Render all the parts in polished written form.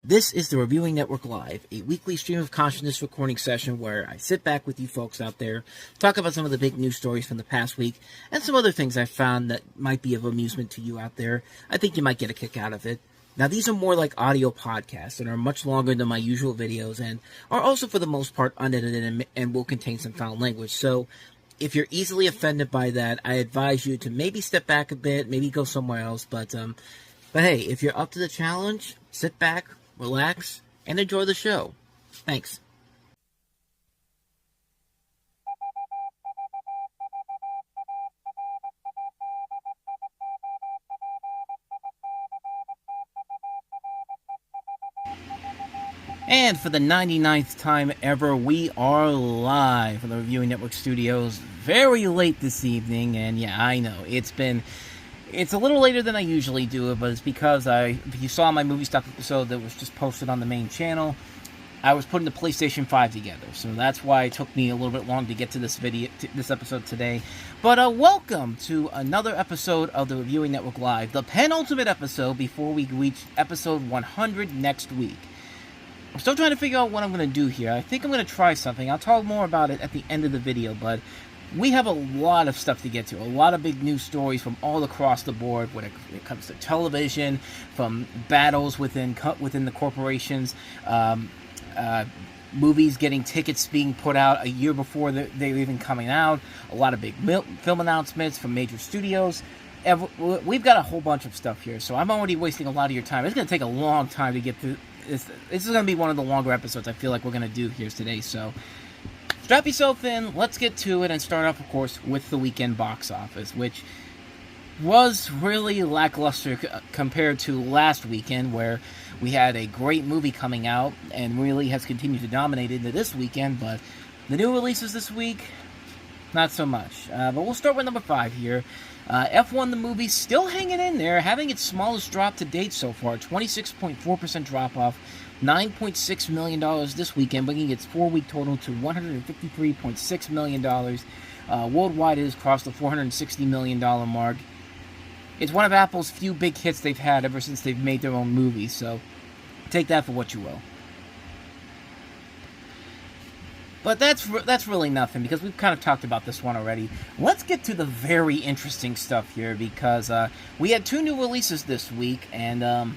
This is the Reviewing Network Live, a weekly stream of consciousness recording session where I sit back with you folks out there, talk about some of the big news stories from the past week, and some other things I found that might be of amusement to you out there. I think you might get a kick out of it. Now, these are more like audio podcasts and are much longer than my usual videos and are also, for the most part, unedited and will contain some foul language. So, if you're easily offended by that, I advise you to maybe step back a bit, maybe go somewhere else. But hey, if you're up to the challenge, sit back, relax, and enjoy the show. Thanks. And for the 99th time ever, we are live from the Reviewing Network Studios very late this evening. And yeah, I know, it's a little later than I usually do it, but it's because if you saw my movie stuff episode that was just posted on the main channel, I was putting the PlayStation 5 together. So that's why it took me a little bit long to get to this episode today. But welcome to another episode of the Reviewing Network Live, the penultimate episode before we reach episode 100 next week. I'm still trying to figure out what I'm going to do here. I think I'm going to try something. I'll talk more about it at the end of the video, but we have a lot of stuff to get to. A lot of big news stories from all across the board when it comes to television, from battles within the corporations, movies getting tickets being put out a year before they're even coming out, a lot of big film announcements from major studios. We've got a whole bunch of stuff here, so I'm already wasting a lot of your time. It's going to take a long time to get through. This is going to be one of the longer episodes I feel like we're going to do here today, so strap yourself in, let's get to it, and start off, of course, with the weekend box office, which was really lackluster compared to last weekend, where we had a great movie coming out, and really has continued to dominate into this weekend, but the new releases this week, not so much. But we'll start with number 5 here. F1 the movie still hanging in there, having its smallest drop to date so far, 26.4% drop off, $9.6 million this weekend, bringing its 4-week total to $153.6 million. Worldwide, it has crossed the $460 million mark. It's one of Apple's few big hits they've had ever since they've made their own movies, so take that for what you will. But that's really nothing, because we've kind of talked about this one already. Let's get to the very interesting stuff here, because we had 2 new releases this week, and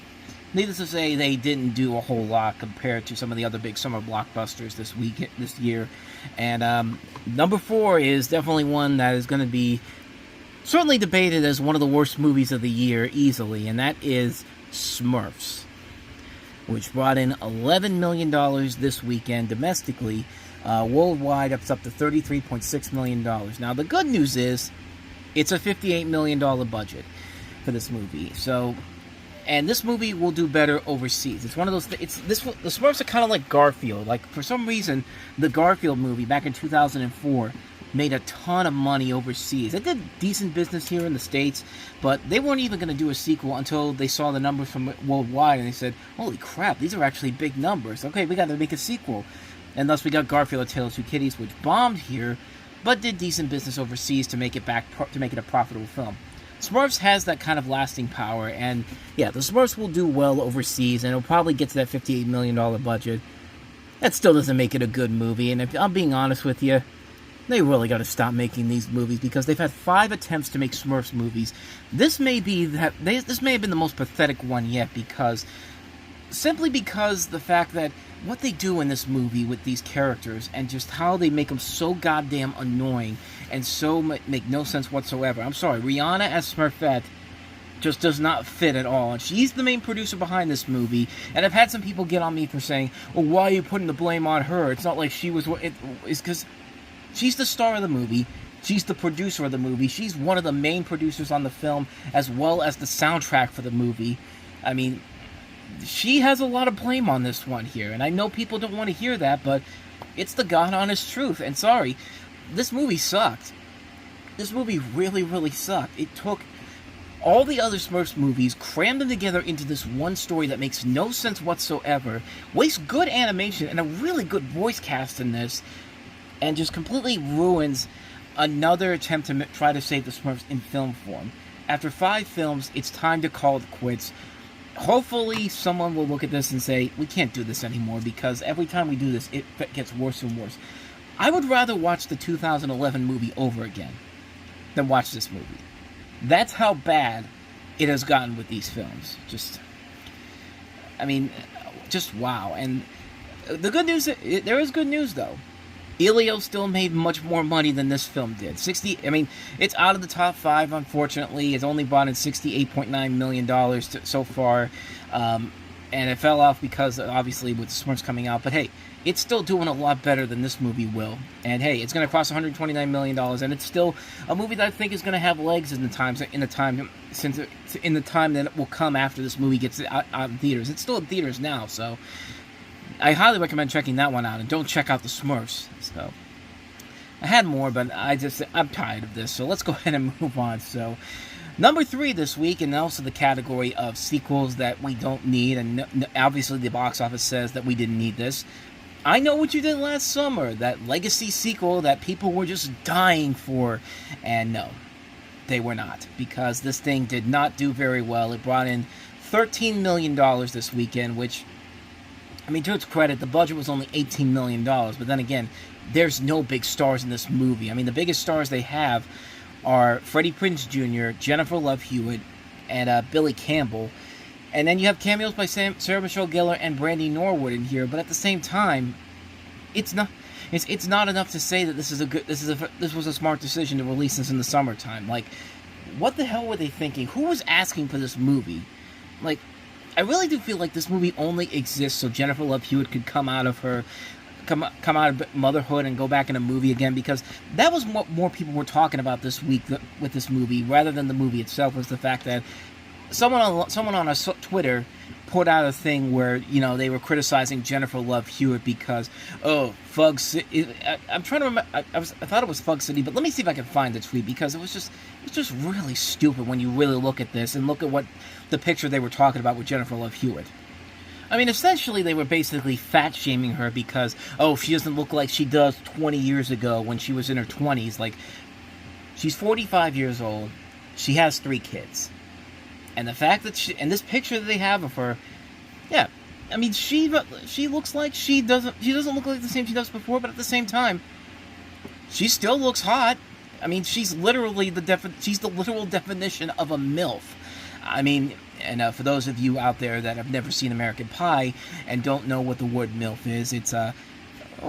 needless to say, they didn't do a whole lot compared to some of the other big summer blockbusters this year. And number 4 is definitely one that is going to be certainly debated as one of the worst movies of the year, easily, and that is Smurfs, which brought in $11 million this weekend domestically. Worldwide, it's up to $33.6 million. Now, the good news is, it's a $58 million budget for this movie. So, and this movie will do better overseas. It's one of those. The Smurfs are kind of like Garfield. Like, for some reason, the Garfield movie back in 2004 made a ton of money overseas. It did decent business here in the States, but they weren't even going to do a sequel until they saw the numbers from worldwide, and they said, "Holy crap, these are actually big numbers. Okay, we got to make a sequel." And thus we got Garfield: A Tale of Two Kitties, which bombed here, but did decent business overseas to make it a profitable film. Smurfs has that kind of lasting power, and yeah, the Smurfs will do well overseas, and it'll probably get to that $58 million budget. That still doesn't make it a good movie, and if I'm being honest with you, they really got to stop making these movies, because they've had 5 attempts to make Smurfs movies. This may have been the most pathetic one yet, simply because the fact that what they do in this movie with these characters and just how they make them so goddamn annoying and so make no sense whatsoever. I'm sorry, Rihanna as Smurfette just does not fit at all. And she's the main producer behind this movie, and I've had some people get on me for saying, well, why are you putting the blame on her? It's not like she was... It's because she's the star of the movie. She's the producer of the movie. She's one of the main producers on the film, as well as the soundtrack for the movie. I mean, she has a lot of blame on this one here, and I know people don't want to hear that, but it's the God-honest truth. And sorry, this movie sucked. This movie really, really sucked. It took all the other Smurfs movies, crammed them together into this one story that makes no sense whatsoever, wastes good animation and a really good voice cast in this, and just completely ruins another attempt to try to save the Smurfs in film form. After 5 films, it's time to call it quits. hopefully someone will look at this and say, we can't do this anymore, because every time we do this, it gets worse and worse. I would rather watch the 2011 movie over again than watch this movie. That's how bad it has gotten with these films. Just wow. And the good news, there is good news, though. Elio still made much more money than this film did. It's out of the top 5, unfortunately. It's only brought in $68.9 million so far. And it fell off because, obviously, with the Smurfs coming out. But, hey, it's still doing a lot better than this movie will. And, hey, it's going to cost $129 million. And it's still a movie that I think is going to have legs in the time that it will come after this movie gets out in theaters. It's still in theaters now, so I highly recommend checking that one out, and don't check out the Smurfs. So I had more, but I'm tired of this, so let's go ahead and move on. So number 3 this week, and also the category of sequels that we don't need, and obviously the box office says that we didn't need this. I Know What You Did Last Summer, that legacy sequel that people were just dying for, and no, they were not, because this thing did not do very well. It brought in $13 million this weekend, which, to its credit, the budget was only $18 million, but then again, there's no big stars in this movie. The biggest stars they have are Freddie Prinze Jr., Jennifer Love Hewitt, and Billy Campbell. And then you have cameos by Sarah Michelle Gellar and Brandy Norwood in here, but at the same time, it's not enough to say that this was a smart decision to release this in the summertime. Like, what the hell were they thinking? Who was asking for this movie? Like, I really do feel like this movie only exists so Jennifer Love Hewitt could come out of motherhood and go back in a movie again, because that was what more people were talking about this week with this movie, rather than the movie itself, was the fact that someone on Twitter put out a thing where, they were criticizing Jennifer Love Hewitt because, Fug City. I'm trying to remember. I thought it was Fug City, but let me see if I can find the tweet, because it was just really stupid when you really look at this and look at what the picture they were talking about with Jennifer Love Hewitt. Essentially, they were basically fat-shaming her because, she doesn't look like she does 20 years ago when she was in her 20s. Like, she's 45 years old. She has 3 kids. And the fact that and this picture that they have of her, yeah, she looks like she doesn't look like the same she does before, but at the same time, she still looks hot. She's literally she's the literal definition of a MILF. And for those of you out there that have never seen American Pie and don't know what the word MILF is, it's well,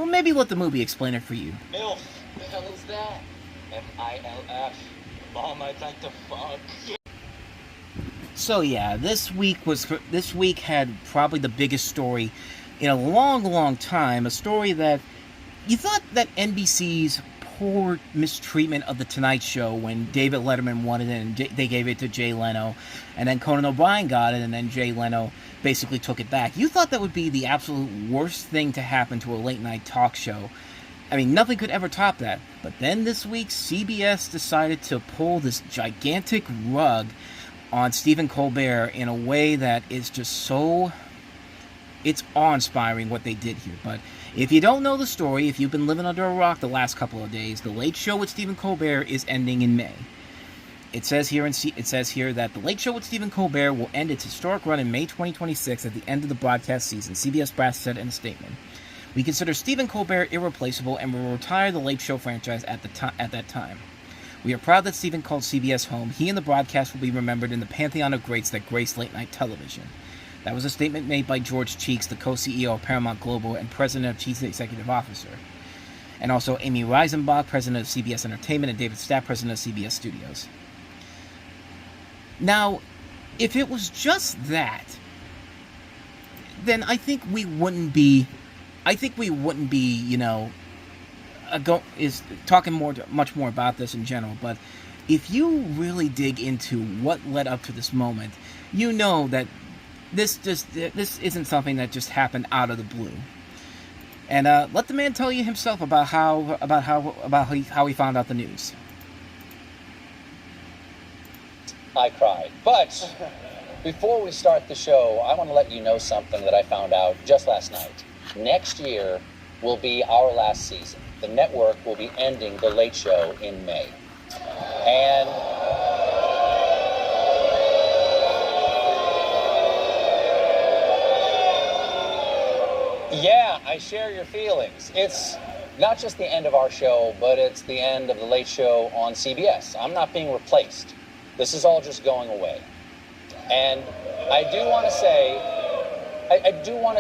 maybe let the movie explain it for you. MILF, the hell is that? MILF. Mom, I'd like to fuck. So yeah, this week had probably the biggest story in a long, long time. A story that you thought that NBC's poor mistreatment of The Tonight Show, when David Letterman wanted it and they gave it to Jay Leno, and then Conan O'Brien got it, and then Jay Leno basically took it back. You thought that would be the absolute worst thing to happen to a late-night talk show. Nothing could ever top that. But then this week, CBS decided to pull this gigantic rug on Stephen Colbert in a way that is just so... It's awe-inspiring what they did here. But if you don't know the story, if you've been living under a rock the last couple of days, The Late Show with Stephen Colbert is ending in May. It says here that The Late Show with Stephen Colbert will end its historic run in May 2026 at the end of the broadcast season, CBS brass said in a statement. We consider Stephen Colbert irreplaceable and will retire the Late Show franchise at that time. We are proud that Stephen called CBS home. He and the broadcast will be remembered in the pantheon of greats that grace late-night television. That was a statement made by George Cheeks, the co-CEO of Paramount Global and President of Chief Executive Officer. And also Amy Reisenbach, President of CBS Entertainment, and David Stapp, President of CBS Studios. Now, if it was just that, then I think we wouldn't be, talking much more about this in general. But if you really dig into what led up to this moment, you know that this isn't something that just happened out of the blue. And let the man tell you himself about how he found out the news. I cried. But before we start the show, I want to let you know something that I found out just last night. Next year will be our last season. The network will be ending The Late Show in May. And Yeah, I share your feelings. It's not just the end of our show, but it's the end of the late show on CBS. I'm not being replaced. This is all just going away. And I do want to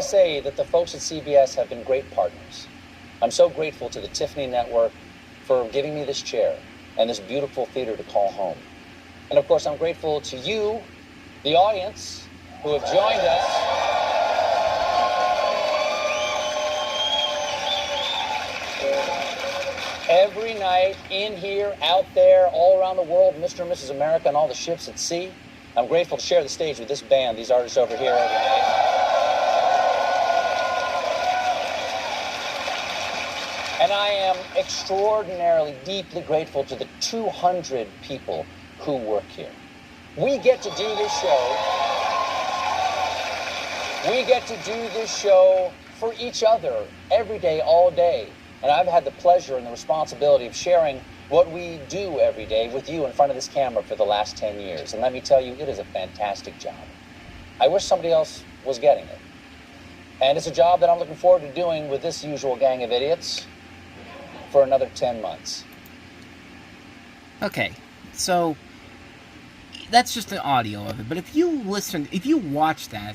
say that the folks at CBS have been great partners. I'm so grateful to the Tiffany Network for giving me this chair and this beautiful theater to call home. And of course, I'm grateful to you, the audience, who have joined us. Every night, in here, out there, all around the world, Mr. and Mrs. America and all the ships at sea. I'm grateful to share the stage with this band, these artists over here every night. And I am extraordinarily, deeply grateful to the 200 people who work here. We get to do this show for each other every day, all day. And I've had the pleasure and the responsibility of sharing what we do every day with you in front of this camera for the last 10 years. And let me tell you, it is a fantastic job. I wish somebody else was getting it. And it's a job that I'm looking forward to doing with this usual gang of idiots for another 10 months. Okay, so that's just an audio of it. But if you watch that,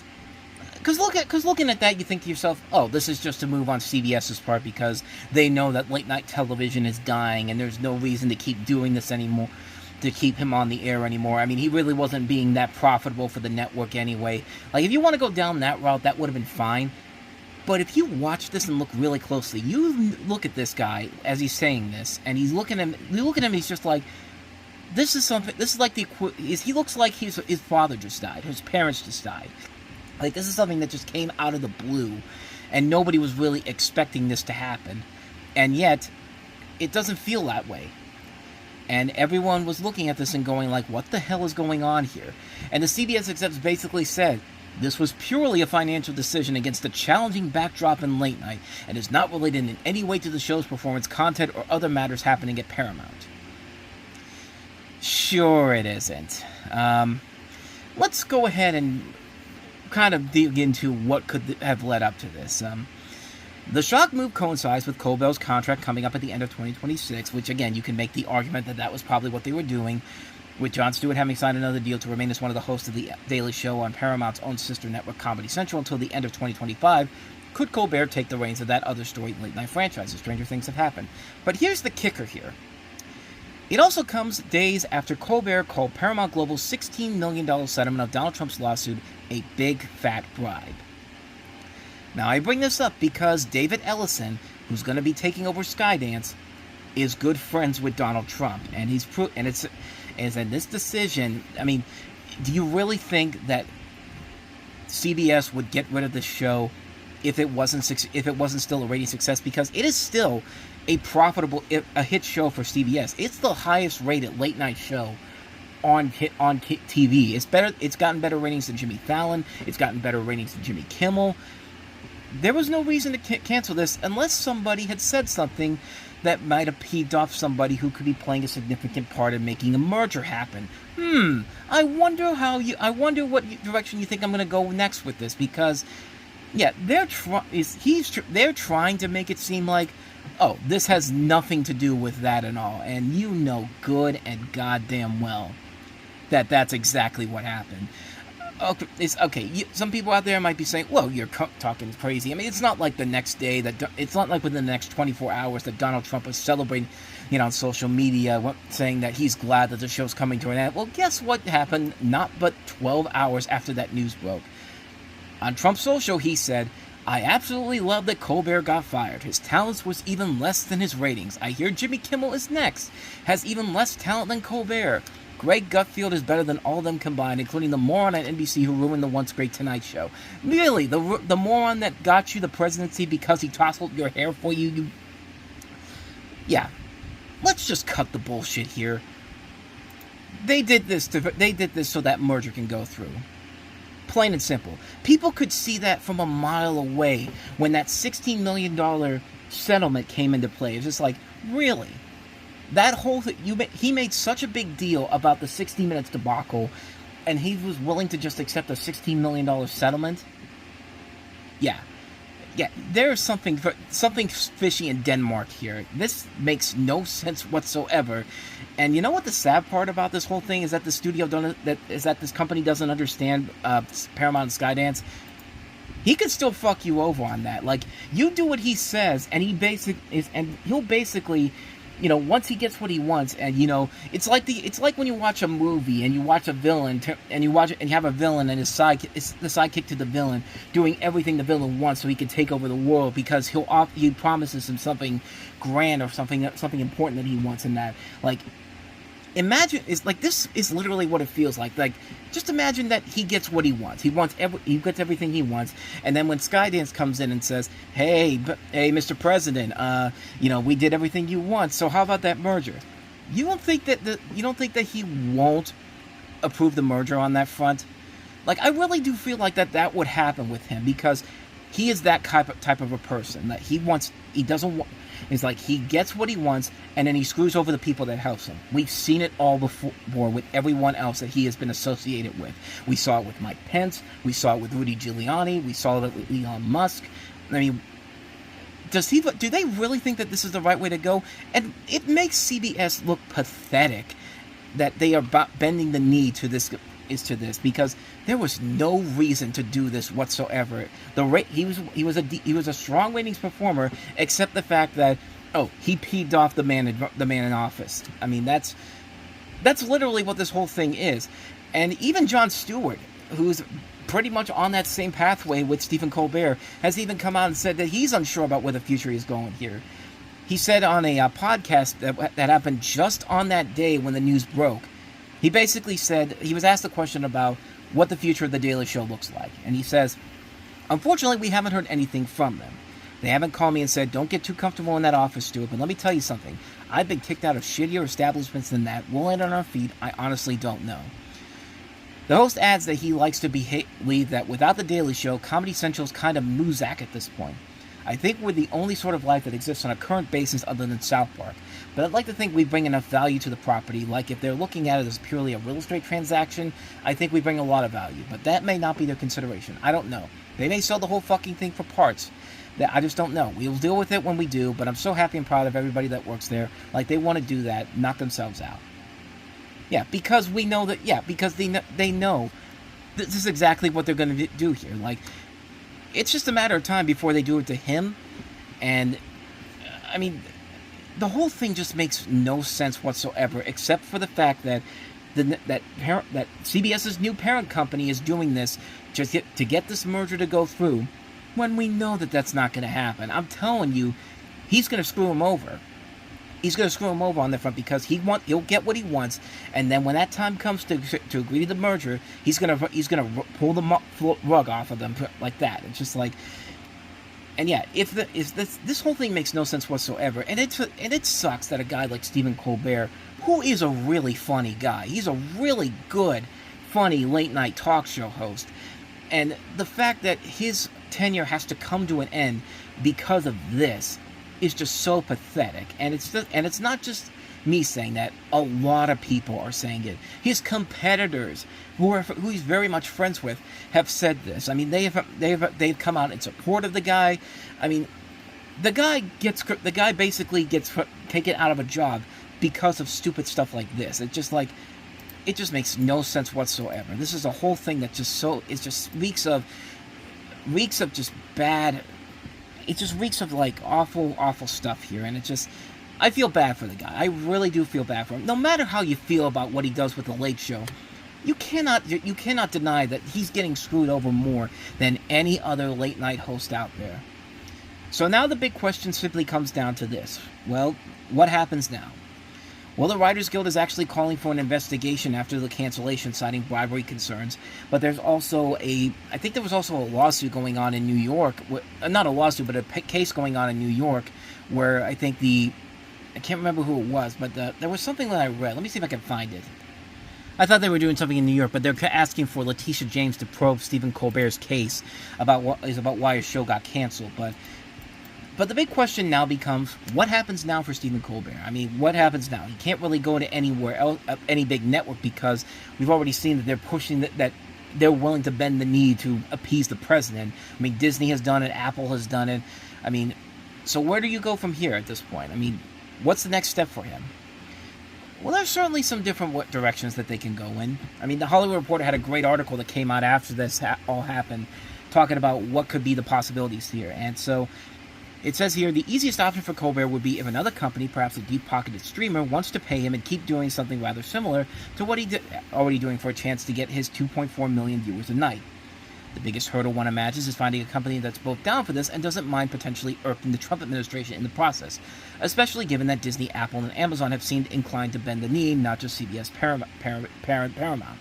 because looking at that, you think to yourself, oh, this is just a move on CBS's part because they know that late night television is dying and there's no reason to keep doing this anymore, to keep him on the air anymore. I mean, he really wasn't being that profitable for the network anyway. Like, if you want to go down that route, that would have been fine. But if you watch this and look really closely, you look at this guy as he's saying this, and you look at him, he's just like, this is like he looks like his father just died, his parents just died. Like, this is something that just came out of the blue, and nobody was really expecting this to happen. And yet, it doesn't feel that way. And everyone was looking at this and going like, what the hell is going on here? And the CBS execs basically said, this was purely a financial decision against a challenging backdrop in late night, and is not related in any way to the show's performance, content, or other matters happening at Paramount. Sure it isn't. Let's go ahead and kind of dig into what could have led up to this. The shock move coincides with Colbert's contract coming up at the end of 2026, which again, you can make the argument that was probably what they were doing, with Jon Stewart having signed another deal to remain as one of the hosts of the Daily Show on Paramount's own sister network, Comedy Central, until the end of 2025. Could Colbert take the reins of that other storied late-night franchise? Stranger things have happened. But here's the kicker here. It also comes days after Colbert called Paramount Global's $16 million settlement of Donald Trump's lawsuit a big fat bribe. Now, I bring this up because David Ellison, who's going to be taking over Skydance, is good friends with Donald Trump, and it's in this decision. I mean, do you really think that CBS would get rid of the show if it wasn't still a rating success? Because it is still a hit show for CBS. It's the highest rated late night show on TV. It's better. It's gotten better ratings than Jimmy Fallon. It's gotten better ratings than Jimmy Kimmel. There was no reason to cancel this unless somebody had said something that might have peeved off somebody who could be playing a significant part in making a merger happen. I wonder what direction you think I'm going to go next with this, because yeah, they're trying to make it seem like, oh, this has nothing to do with that at all, and you know good and goddamn well that that's exactly what happened. Okay. Some people out there might be saying, well, you're talking crazy. I mean, it's not like the next day it's not like within the next 24 hours that Donald Trump was celebrating, on social media, saying that he's glad that the show's coming to an end. Well, guess what happened not but 12 hours after that news broke? On Trump's social, he said, I absolutely love that Colbert got fired. His talents was even less than his ratings. I hear Jimmy Kimmel is next. Has even less talent than Colbert. Greg Gutfield is better than all of them combined, including the moron at NBC who ruined the once great Tonight Show. Really? The moron that got you the presidency because he tousled your hair for you? Yeah. Let's just cut the bullshit here. They did this so that merger can go through. Plain and simple. People could see that from a mile away when that $16 million settlement came into play. It's just like, really? That whole thing, he made such a big deal about the 60 Minutes debacle, and he was willing to just accept a $16 million settlement? Yeah. Yeah, there's something fishy in Denmark here. This makes no sense whatsoever. And you know what the sad part about this whole thing is that the studio that this company doesn't understand Paramount and Skydance. He could still fuck you over on that. Like, you do what he says, and he'll basically, you know, once he gets what he wants, and you know, it's like when you watch a movie and you watch a villain and you have a villain and the sidekick to the villain doing everything the villain wants so he can take over the world because he promises him something grand or something important that he wants in that. Like, imagine, it's like, this is literally what it feels like. Like, just imagine that he gets what he wants. He gets everything he wants, and then when Skydance comes in and says, "Hey, Mr. President, you know, we did everything you want. So how about that merger?" You don't think that he won't approve the merger on that front? Like, I really do feel like that would happen with him because he is that type of a person that it's like he gets what he wants, and then he screws over the people that helps him. We've seen it all before with everyone else that he has been associated with. We saw it with Mike Pence. We saw it with Rudy Giuliani. We saw it with Elon Musk. I mean, do they really think that this is the right way to go? And it makes CBS look pathetic that they are bending the knee to this because there was no reason to do this whatsoever. He was a strong ratings performer, except the fact that he peeved off the man in office. I mean, that's literally what this whole thing is. And even Jon Stewart, who's pretty much on that same pathway with Stephen Colbert, has even come out and said that he's unsure about where the future is going here. He said on a podcast that happened just on that day when the news broke. He basically said, he was asked a question about what the future of The Daily Show looks like. And he says, "Unfortunately, we haven't heard anything from them. They haven't called me and said, 'Don't get too comfortable in that office, Stuart, but let me tell you something. I've been kicked out of shittier establishments than that. We'll land on our feet. I honestly don't know.'" The host adds that he likes to believe that without The Daily Show, Comedy Central's kind of Muzak at this point. "I think we're the only sort of life that exists on a current basis other than South Park. But I'd like to think we bring enough value to the property. Like, if they're looking at it as purely a real estate transaction, I think we bring a lot of value. But that may not be their consideration. I don't know. They may sell the whole fucking thing for parts. I just don't know. We'll deal with it when we do, but I'm so happy and proud of everybody that works there. Like, they want to do that, knock themselves out." Yeah, because we know that, because they know this is exactly what they're going to do here. Like, it's just a matter of time before they do it to him. And, I mean, the whole thing just makes no sense whatsoever, except for the fact that that CBS's new parent company is doing this just to get this merger to go through, when we know that that's not going to happen. I'm telling you, he's going to screw him over. He's going to screw him over on the front because he'll get what he wants, and then when that time comes to agree to the merger, he's going to pull the rug off of them like that. It's just like. And yeah, this whole thing makes no sense whatsoever, and it sucks that a guy like Stephen Colbert, who is a really funny guy, he's a really good, funny late night talk show host, and the fact that his tenure has to come to an end because of this is just so pathetic. And it's not just me saying that. A lot of people are saying it. His competitors, who he's very much friends with, have said this. I mean, they've come out in support of the guy. I mean, the guy basically gets taken out of a job because of stupid stuff like this. It just makes no sense whatsoever. This is a whole thing that just reeks of just bad. It just reeks of like awful stuff here, and I feel bad for the guy. I really do feel bad for him. No matter how you feel about what he does with the Late Show, you cannot deny that he's getting screwed over more than any other late night host out there. So now the big question simply comes down to this. Well, what happens now? Well, the Writers Guild is actually calling for an investigation after the cancellation, citing bribery concerns. But there's also I think there was also a lawsuit going on in New York. Not a lawsuit, but a case going on in New York where I think I can't remember who it was, but there was something that I read. Let me see if I can find it. I thought they were doing something in New York, but they're asking for Letitia James to probe Stephen Colbert's case about why his show got canceled. But the big question now becomes, what happens now for Stephen Colbert? I mean, what happens now? He can't really go to anywhere else, any big network, because we've already seen that they're pushing that they're willing to bend the knee to appease the president. I mean, Disney has done it, Apple has done it. I mean, so where do you go from here at this point? I mean, what's the next step for him? Well, there's certainly some different directions that they can go in. I mean, the Hollywood Reporter had a great article that came out after this all happened, talking about what could be the possibilities here. And so it says here, the easiest option for Colbert would be if another company, perhaps a deep-pocketed streamer, wants to pay him and keep doing something rather similar to what he already doing for a chance to get his 2.4 million viewers a night. The biggest hurdle one imagines is finding a company that's both down for this and doesn't mind potentially irking the Trump administration in the process, especially given that Disney, Apple, and Amazon have seemed inclined to bend the knee, not just CBS Paramount.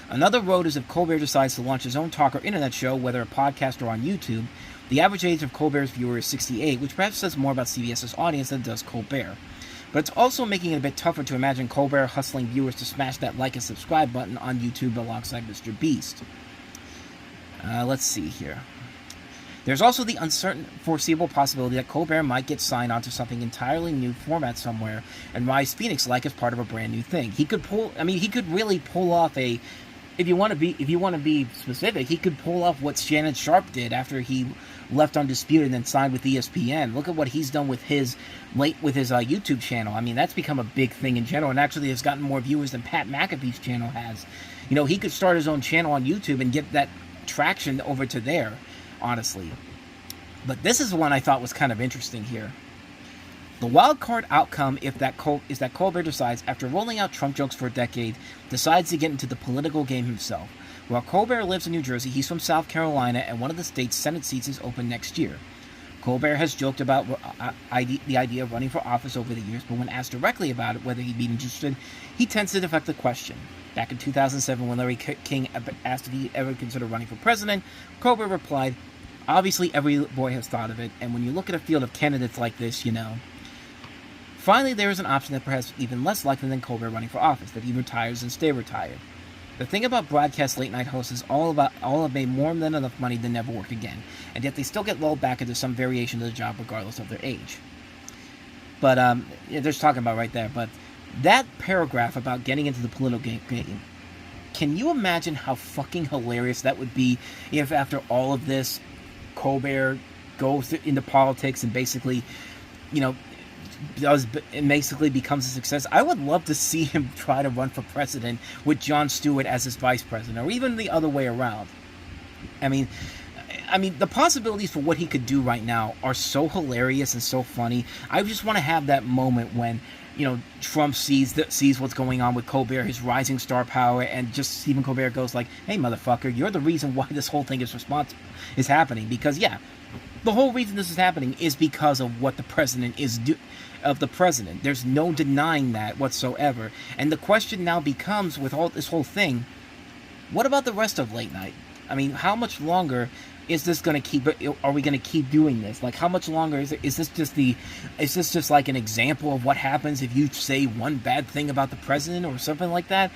Another road is if Colbert decides to launch his own talk or internet show, whether a podcast or on YouTube. The average age of Colbert's viewer is 68, which perhaps says more about CBS's audience than it does Colbert. But it's also making it a bit tougher to imagine Colbert hustling viewers to smash that like and subscribe button on YouTube alongside Mr. Beast. Let's see here. There's also the uncertain, foreseeable possibility that Colbert might get signed onto something entirely new format somewhere and rise Phoenix-like as part of a brand new thing. He could really pull off a, if you want to be specific, he could pull off what Shannon Sharp did after he left Undisputed and then signed with ESPN. Look at what he's done with his YouTube channel. I mean, that's become a big thing in general, and actually has gotten more viewers than Pat McAfee's channel has. You know, he could start his own channel on YouTube and get that traction over to there, honestly. But this is one I thought was kind of interesting here. The wild card outcome is that Colbert decides, after rolling out Trump jokes for a decade, decides to get into the political game himself. While Colbert lives in New Jersey, he's from South Carolina, and one of the state's Senate seats is open next year. Colbert has joked about the idea of running for office over the years, but when asked directly about it, whether he'd be interested, he tends to deflect the question. Back in 2007, when Larry King asked if he'd ever consider running for president, Colbert replied, "Obviously, every boy has thought of it, and when you look at a field of candidates like this, you know." Finally, there is an option that perhaps even less likely than Colbert running for office, that he retires and stay retired. The thing about broadcast late-night hosts is all have made more than enough money to never work again, and yet they still get lulled back into some variation of the job regardless of their age. But, there's talking about right there, but that paragraph about getting into the political game, can you imagine how fucking hilarious that would be if after all of this, Colbert goes into politics and basically, basically becomes a success? I would love to see him try to run for president with Jon Stewart as his vice president, or even the other way around. I mean, the possibilities for what he could do right now are so hilarious and so funny. I just want to have that moment when, Trump sees what's going on with Colbert, his rising star power, and just Stephen Colbert goes like, "Hey, motherfucker, you're the reason why this whole thing is happening." Because, the whole reason this is happening is because of what the president of the president. There's no denying that whatsoever. And the question now becomes, with all this whole thing, what about the rest of late night? I mean, how much longer is this going to keep? Are we going to keep doing this? Like, how much longer is it? Is this just like an example of what happens if you say one bad thing about the president or something like that?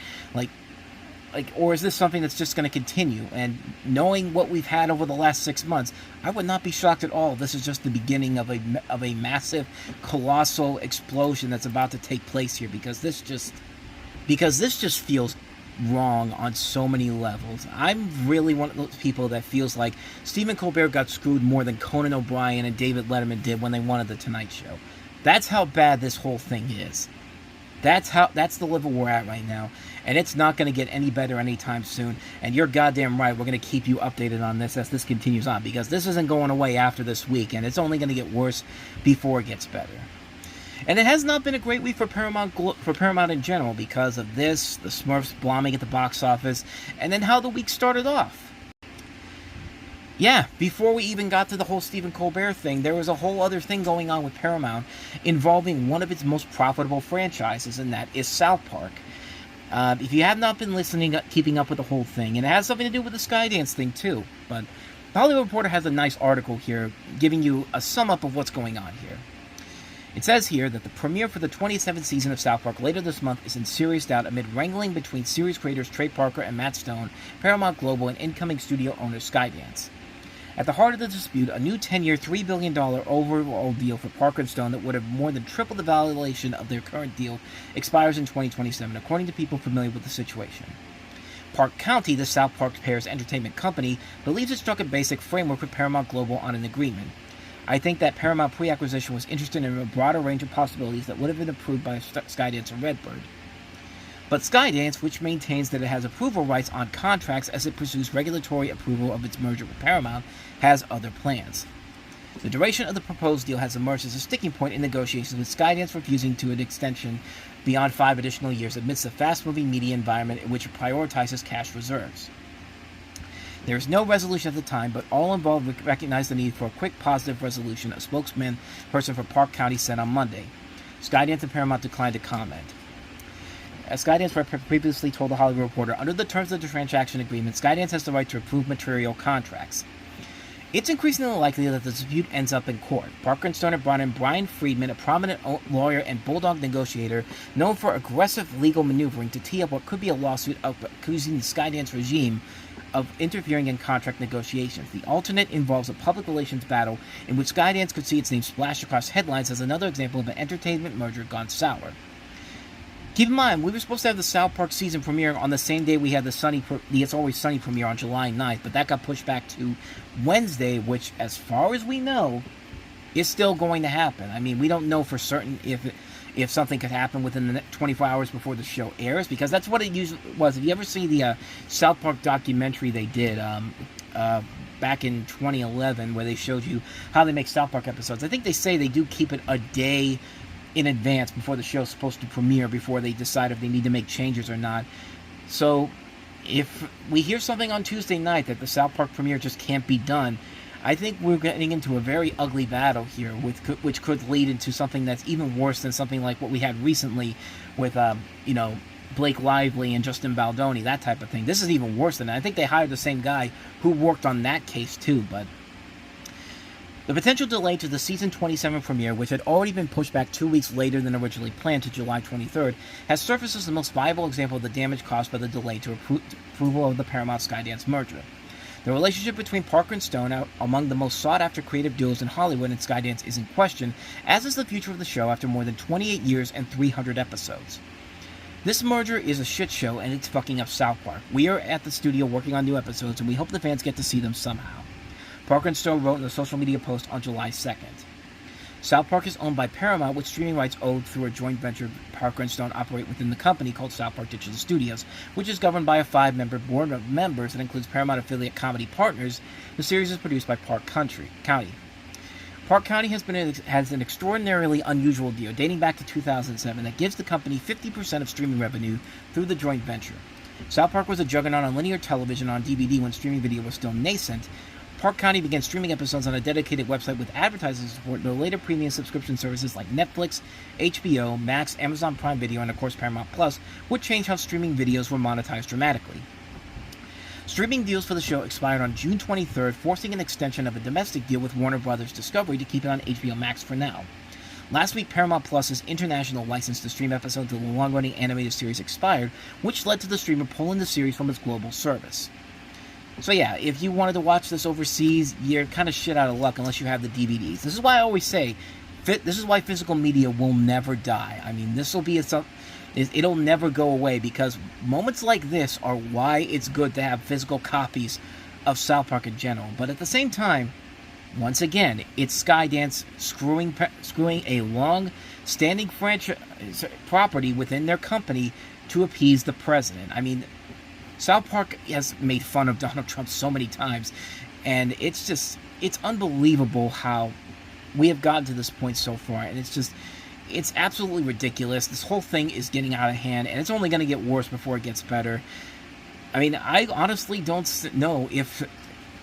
Or is this something that's just going to continue? And knowing what we've had over the last 6 months, I would not be shocked at all. This is just the beginning of a massive, colossal explosion that's about to take place here, because this just feels wrong on so many levels. I'm really one of those people that feels like Stephen Colbert got screwed more than Conan O'Brien and David Letterman did when they wanted the Tonight Show. That's how bad this whole thing is. That's the level we're at right now, and it's not going to get any better anytime soon. And you're goddamn right, we're going to keep you updated on this as this continues on, because this isn't going away after this week, and it's only going to get worse before it gets better. And it has not been a great week for Paramount in general, because of this, the Smurfs bombing at the box office, and then how the week started off. Yeah, before we even got to the whole Stephen Colbert thing, there was a whole other thing going on with Paramount involving one of its most profitable franchises, and that is South Park. If you have not been keeping up with the whole thing, and it has something to do with the Skydance thing too, but the Hollywood Reporter has a nice article here giving you a sum up of what's going on here. It says here that the premiere for the 27th season of South Park later this month is in serious doubt amid wrangling between series creators Trey Parker and Matt Stone, Paramount Global, and incoming studio owner Skydance. At the heart of the dispute, a new 10-year, $3 billion overall deal for Parker and Stone that would have more than tripled the valuation of their current deal expires in 2027, according to people familiar with the situation. Park County, the South Park pair's entertainment company, believes it struck a basic framework with Paramount Global on an agreement. I think that Paramount pre-acquisition was interested in a broader range of possibilities that would have been approved by Skydance and Redbird. But Skydance, which maintains that it has approval rights on contracts as it pursues regulatory approval of its merger with Paramount, has other plans. The duration of the proposed deal has emerged as a sticking point in negotiations, with Skydance refusing to an extension beyond 5 additional years amidst the fast-moving media environment in which it prioritizes cash reserves. There is no resolution at the time, but all involved recognize the need for a quick, positive resolution, a spokesperson for Park County said on Monday. Skydance and Paramount declined to comment. As Skydance previously told the Hollywood Reporter, under the terms of the transaction agreement, Skydance has the right to approve material contracts. It's increasingly likely that the dispute ends up in court. Parker and Stone have brought in Brian Friedman, a prominent lawyer and bulldog negotiator known for aggressive legal maneuvering, to tee up what could be a lawsuit accusing the Skydance regime of interfering in contract negotiations. The alternate involves a public relations battle in which Skydance could see its name splashed across headlines as another example of an entertainment merger gone sour. Keep in mind, we were supposed to have the South Park season premiere on the same day we had the It's Always Sunny premiere on July 9th, but that got pushed back to Wednesday, which, as far as we know, is still going to happen. I mean, we don't know for certain if something could happen within the 24 hours before the show airs, because that's what it usually was. If you ever see the South Park documentary they did back in 2011, where they showed you how they make South Park episodes, I think they say they do keep it a day in advance before the show's supposed to premiere, before they decide if they need to make changes or not. So if we hear something on Tuesday night that the South Park premiere just can't be done, I think we're getting into a very ugly battle here, which could lead into something that's even worse than something like what we had recently with Blake Lively and Justin Baldoni, that type of thing. This is even worse than that. I think they hired the same guy who worked on that case too, but the potential delay to the season 27 premiere, which had already been pushed back 2 weeks later than originally planned to July 23rd, has surfaced as the most viable example of the damage caused by the delay to approval of the Paramount-Skydance merger. The relationship between Parker and Stone, among the most sought-after creative duos in Hollywood, and Skydance is in question, as is the future of the show after more than 28 years and 300 episodes. This merger is a shit show, and it's fucking up South Park. We are at the studio working on new episodes, and we hope the fans get to see them somehow. Parker and Stone wrote in a social media post on July 2nd. South Park is owned by Paramount, with streaming rights owed through a joint venture Parker and Stone operate within the company called South Park Digital Studios, which is governed by a 5-member board of members that includes Paramount affiliate Comedy Partners. The series is produced by Park County. Park County has an extraordinarily unusual deal dating back to 2007 that gives the company 50% of streaming revenue through the joint venture. South Park was a juggernaut on linear television on DVD when streaming video was still nascent. Park County began streaming episodes on a dedicated website with advertising support, though later premium subscription services like Netflix, HBO, Max, Amazon Prime Video, and of course Paramount Plus would change how streaming videos were monetized dramatically. Streaming deals for the show expired on June 23rd, forcing an extension of a domestic deal with Warner Bros. Discovery to keep it on HBO Max for now. Last week, Paramount Plus's international license to stream episodes of the long-running animated series expired, which led to the streamer pulling the series from its global service. So yeah, if you wanted to watch this overseas, you're kind of shit out of luck unless you have the DVDs. This is why I always say, this is why physical media will never die. I mean, it'll never go away, because moments like this are why it's good to have physical copies of South Park in general. But at the same time, once again, it's Skydance screwing a long-standing franchise property within their company to appease the president. I mean, South Park has made fun of Donald Trump so many times, and it's unbelievable how we have gotten to this point so far, and it's absolutely ridiculous. This whole thing is getting out of hand, and it's only going to get worse before it gets better. I mean, I honestly don't know if...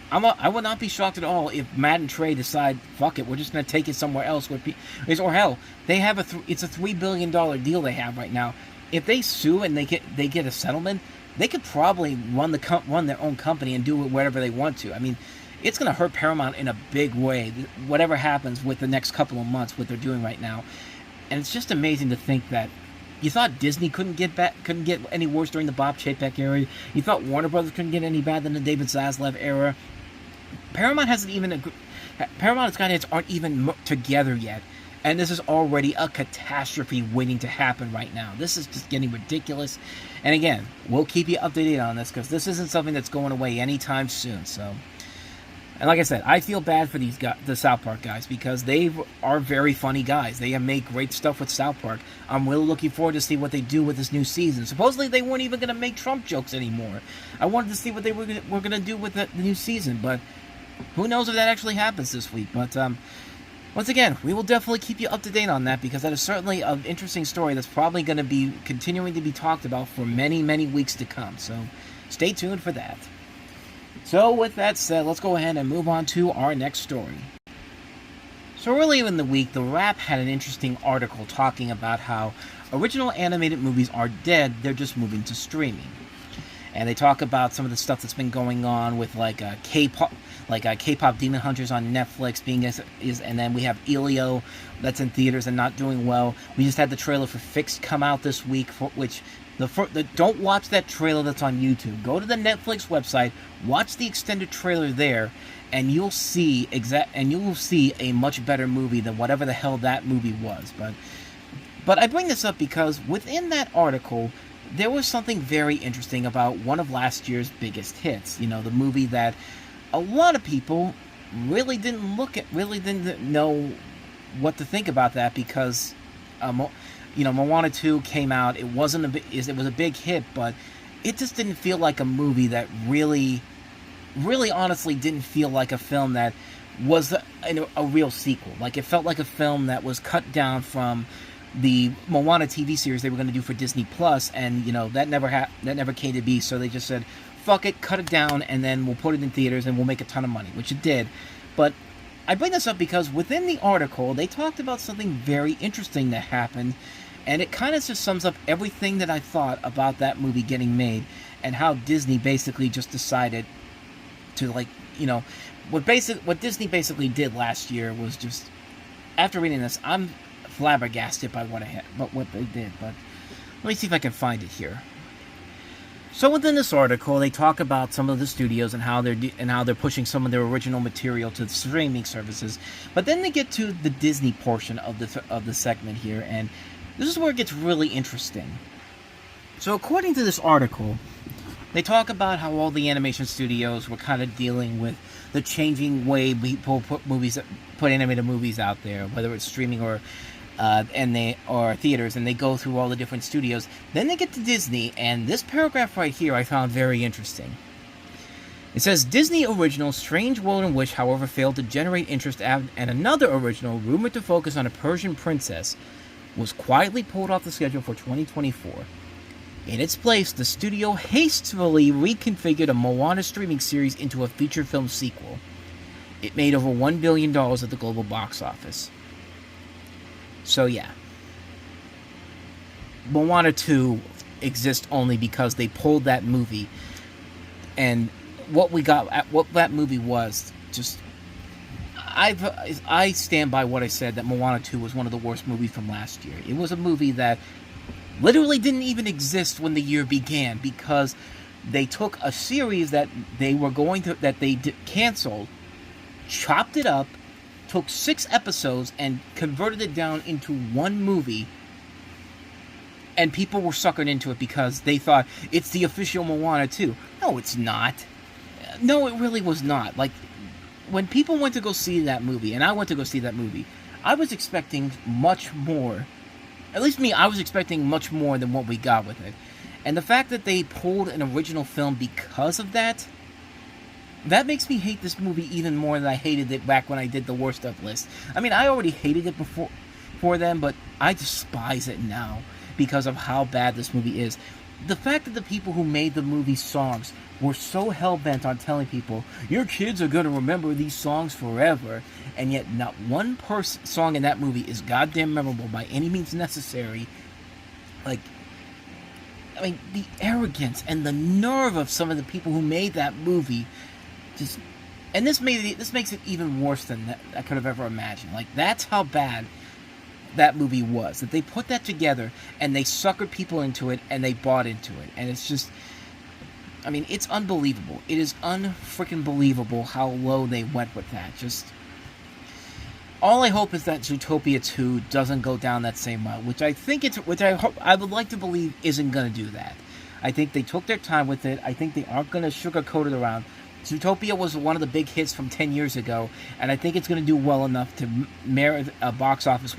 I would not be shocked at all if Matt and Trey decide, fuck it, we're just going to take it somewhere else. Or hell, they have it's a $3 billion deal they have right now. If they sue and they get a settlement, they could probably run their own company and do whatever they want to. I mean, it's going to hurt Paramount in a big way, whatever happens with the next couple of months, what they're doing right now. And it's just amazing to think that you thought Disney couldn't get any worse during the Bob Chapek era. You thought Warner Brothers couldn't get any bad than the David Zaslav era. Paramount and Skydance aren't even together yet, And this is already a catastrophe waiting to happen right now. This is just getting ridiculous. And again, we'll keep you updated on this because this isn't something that's going away anytime soon. So, and like I said, I feel bad for these guys, the South Park guys, because they are very funny guys. They make great stuff with South Park. I'm really looking forward to see what they do with this new season. Supposedly, they weren't even going to make Trump jokes anymore. I wanted to see what they were going to do with the new season, but who knows if that actually happens this week. But once again, we will definitely keep you up to date on that because that is certainly an interesting story that's probably going to be continuing to be talked about for many, many weeks to come. So stay tuned for that. So with that said, let's go ahead and move on to our next story. So earlier in the week, The Wrap had an interesting article talking about how original animated movies are dead, they're just moving to streaming. And they talk about some of the stuff that's been going on with K-pop, K-pop Demon Hunters on Netflix and then we have Elio that's in theaters and not doing well. We just had the trailer for Fixed come out this week, don't watch that trailer that's on YouTube. Go to the Netflix website, watch the extended trailer there, and you'll see a much better movie than whatever the hell that movie was. But I bring this up because within that article, there was something very interesting about one of last year's biggest hits. You know, the movie that a lot of people really didn't know what to think about that because, Moana 2 came out. It was a big hit, but it just didn't feel like a movie that really honestly didn't feel like a film that was a real sequel. Like, it felt like a film that was cut down from the Moana TV series they were going to do for Disney Plus, and that never came to be. So they just said, "Fuck it, cut it down, and then we'll put it in theaters, and we'll make a ton of money," which it did. But I bring this up because within the article they talked about something very interesting that happened, and it kind of just sums up everything that I thought about that movie getting made, and how Disney basically just decided to what Disney basically did last year was just, after reading this, I'm flabbergasted by what they did, but let me see if I can find it here. So within this article, they talk about some of the studios and how they're pushing some of their original material to streaming services, but then they get to the Disney portion of the segment here, and this is where it gets really interesting. So according to this article, they talk about how all the animation studios were kind of dealing with the changing way people put animated movies out there, whether it's streaming or theaters, and they go through all the different studios. Then they get to Disney, and this paragraph right here I found very interesting. It says, Disney original Strange World in Wish, however, failed to generate interest, and another original, rumored to focus on a Persian princess, was quietly pulled off the schedule for 2024. In its place, the studio hastily reconfigured a Moana streaming series into a feature film sequel. It made over $1 billion at the global box office. So yeah, Moana 2 exists only because they pulled that movie, and what that movie was, just, I stand by what I said, that Moana 2 was one of the worst movies from last year. It was a movie that literally didn't even exist when the year began, because they took a series that they canceled, chopped it up, took 6 episodes and converted it down into one movie, and people were suckered into it because they thought it's the official Moana 2. No, it's not. No, it really was not. Like, when people went to go see that movie, and I went to go see that movie, I was expecting much more. At least me, I was expecting much more than what we got with it. And the fact that they pulled an original film because of that makes me hate this movie even more than I hated it back when I did the worst of list. I mean, I already hated it before then, but I despise it now because of how bad this movie is. The fact that the people who made the movie songs were so hell-bent on telling people, your kids are going to remember these songs forever, and yet not one song in that movie is goddamn memorable by any means necessary. Like, I mean, the arrogance and the nerve of some of the people who made that movie, and this makes it even worse than I could have ever imagined. Like, that's how bad that movie was. That they put that together, and they suckered people into it, and they bought into it. And it's just, I mean, it's unbelievable. It is unfreaking believable how low they went with that. Just, All I hope is that Zootopia 2 doesn't go down that same route, which I would like to believe isn't going to do that. I think they took their time with it. I think they aren't going to sugarcoat it around. Zootopia was one of the big hits from 10 years ago, and I think it's going to do well enough to merit a box office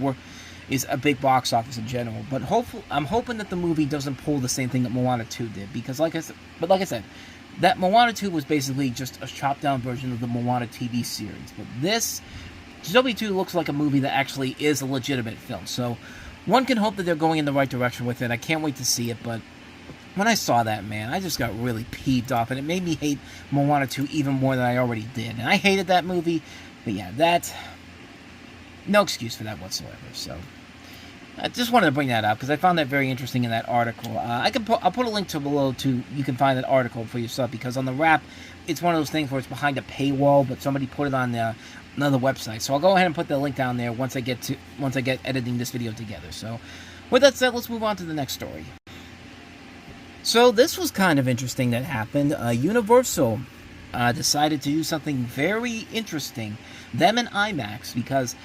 is a big box office in general. But I'm hoping that the movie doesn't pull the same thing that Moana 2 did, because like I said, that Moana 2 was basically just a chopped down version of the Moana TV series. But this Zootopia 2 looks like a movie that actually is a legitimate film. So one can hope that they're going in the right direction with it. I can't wait to see it, but when I saw that, man, I just got really peeved off, and it made me hate Moana 2 even more than I already did. And I hated that movie, but yeah, no excuse for that whatsoever. So I just wanted to bring that up because I found that very interesting in that article. I'll put a link to below to you can find that article for yourself, because on the Wrap, it's one of those things where it's behind a paywall, but somebody put it on another website. So I'll go ahead and put the link down there once I get editing this video together. So with that said, let's move on to the next story. So this was kind of interesting that happened. Universal decided to do something very interesting, them and IMAX, because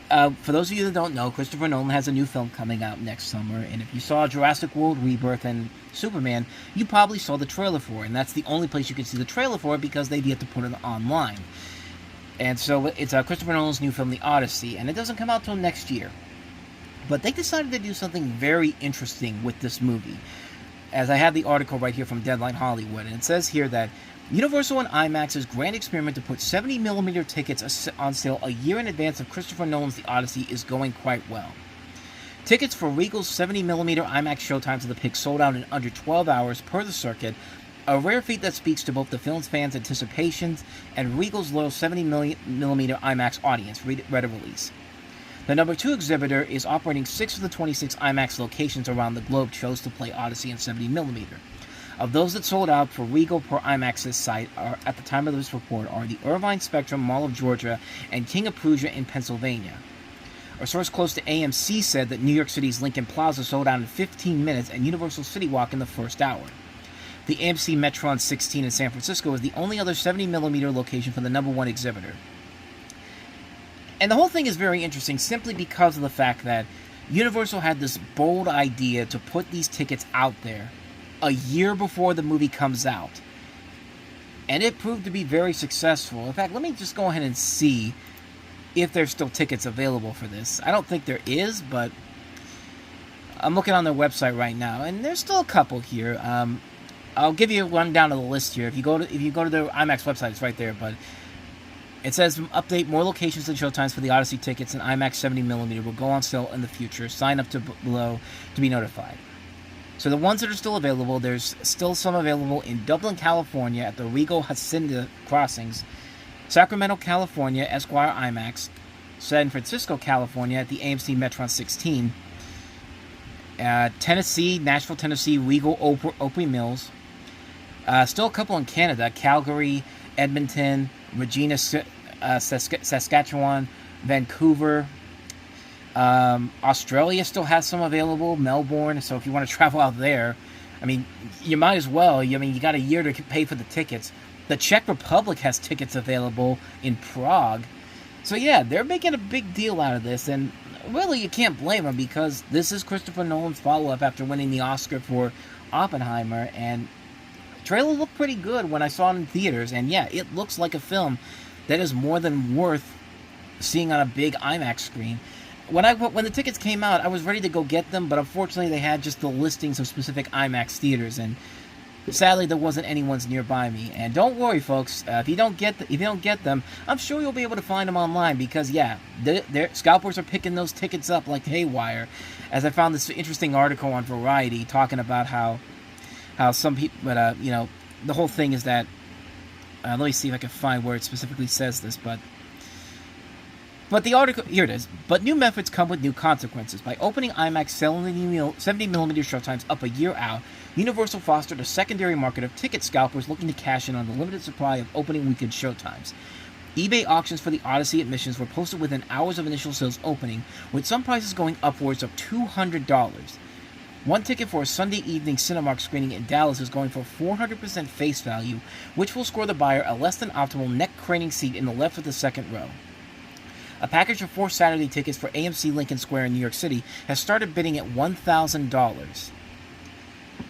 for those of you that don't know, Christopher Nolan has a new film coming out next summer, and if you saw Jurassic World Rebirth and Superman, you probably saw the trailer for it, and that's the only place you can see the trailer for it because they've yet to put it online. And so it's Christopher Nolan's new film, The Odyssey, and it doesn't come out till next year. But they decided to do something very interesting with this movie. As I have the article right here from Deadline Hollywood, and it says here that Universal and IMAX's grand experiment to put 70mm tickets on sale a year in advance of Christopher Nolan's The Odyssey is going quite well. Tickets for Regal's 70mm IMAX showtimes of the pick sold out in under 12 hours per the circuit, a rare feat that speaks to both the film's fans' anticipations and Regal's loyal 70mm IMAX audience, read a release. The number 2 exhibitor is operating 6 of the 26 IMAX locations around the globe chose to play Odyssey in 70mm. Of those that sold out for Regal per IMAX's site at the time of this report are the Irvine Spectrum Mall of Georgia and King of Prussia in Pennsylvania. A source close to AMC said that New York City's Lincoln Plaza sold out in 15 minutes and Universal City Walk in the first hour. The AMC Metron 16 in San Francisco is the only other 70mm location for the number 1 exhibitor. And the whole thing is very interesting simply because of the fact that Universal had this bold idea to put these tickets out there a year before the movie comes out. And it proved to be very successful. In fact, let me just go ahead and see if there's still tickets available for this. I don't think there is, but I'm looking on their website right now, and there's still a couple here. I'll give you a rundown of the list here. If you go to their IMAX website, it's right there, but it says, update, more locations and showtimes for the Odyssey tickets and IMAX 70mm will go on sale in the future. Sign up below to be notified. So the ones that are still available, there's still some available in Dublin, California at the Regal Hacienda Crossings, Sacramento, California, Esquire IMAX, San Francisco, California at the AMC Metron 16, Tennessee, Nashville, Tennessee, Regal Opry Mills, still a couple in Canada, Calgary, Edmonton, Regina, Saskatchewan, Vancouver. Australia still has some available, Melbourne, so if you want to travel out there, I mean, you might as well. I mean, you got a year to pay for the tickets. The Czech Republic has tickets available in Prague. So yeah, they're making a big deal out of this, and really you can't blame them because this is Christopher Nolan's follow-up after winning the Oscar for Oppenheimer, and the trailer looked pretty good when I saw it in theaters, and yeah, it looks like a film that is more than worth seeing on a big IMAX screen. When the tickets came out, I was ready to go get them, but unfortunately they had just the listings of specific IMAX theaters, and sadly there wasn't anyone's nearby me. And don't worry, folks, if you don't get them, I'm sure you'll be able to find them online because yeah, scalpers are picking those tickets up like haywire. As I found this interesting article on Variety talking about how some people, but you know, the whole thing is that let me see if I can find where it specifically says this, But the article, here it is. But new methods come with new consequences. By opening IMAX 70mm showtimes up a year out, Universal fostered a secondary market of ticket scalpers looking to cash in on the limited supply of opening weekend showtimes. eBay auctions for the Odyssey admissions were posted within hours of initial sales opening, with some prices going upwards of $200. One ticket for a Sunday evening Cinemark screening in Dallas is going for 400% face value, which will score the buyer a less than optimal neck craning seat in the left of the second row. A package of 4 Saturday tickets for AMC Lincoln Square in New York City has started bidding at $1,000.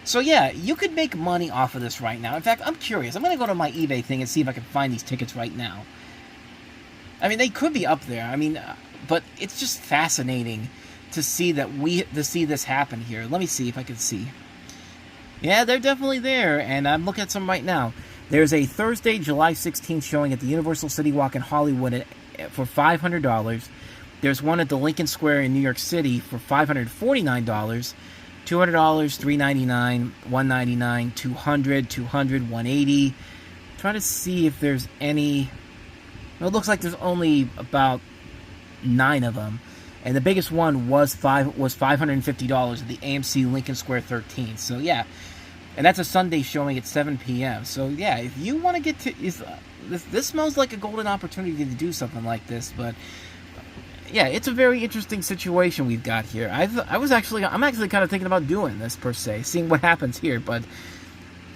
So yeah, you could make money off of this right now. In fact, I'm curious. I'm going to go to my eBay thing and see if I can find these tickets right now. I mean, they could be up there. I mean, but it's just fascinating to see this happen here. Let me see if I can see. Yeah, they're definitely there, and I'm looking at some right now. There's a Thursday, July 16th showing at the Universal City Walk in Hollywood for $500. There's one at the Lincoln Square in New York City for $549. $200, $399, $199, $200, $200, $180. Try to see if there's any. Well, it looks like there's only about 9 of them, and the biggest one was $550 at the AMC Lincoln Square 13. So yeah, and that's a Sunday showing at 7 p.m. So yeah, if you want to get to this smells like a golden opportunity to do something like this, but. Yeah, it's a very interesting situation we've got here. I'm actually kind of thinking about doing this per se, seeing what happens here, but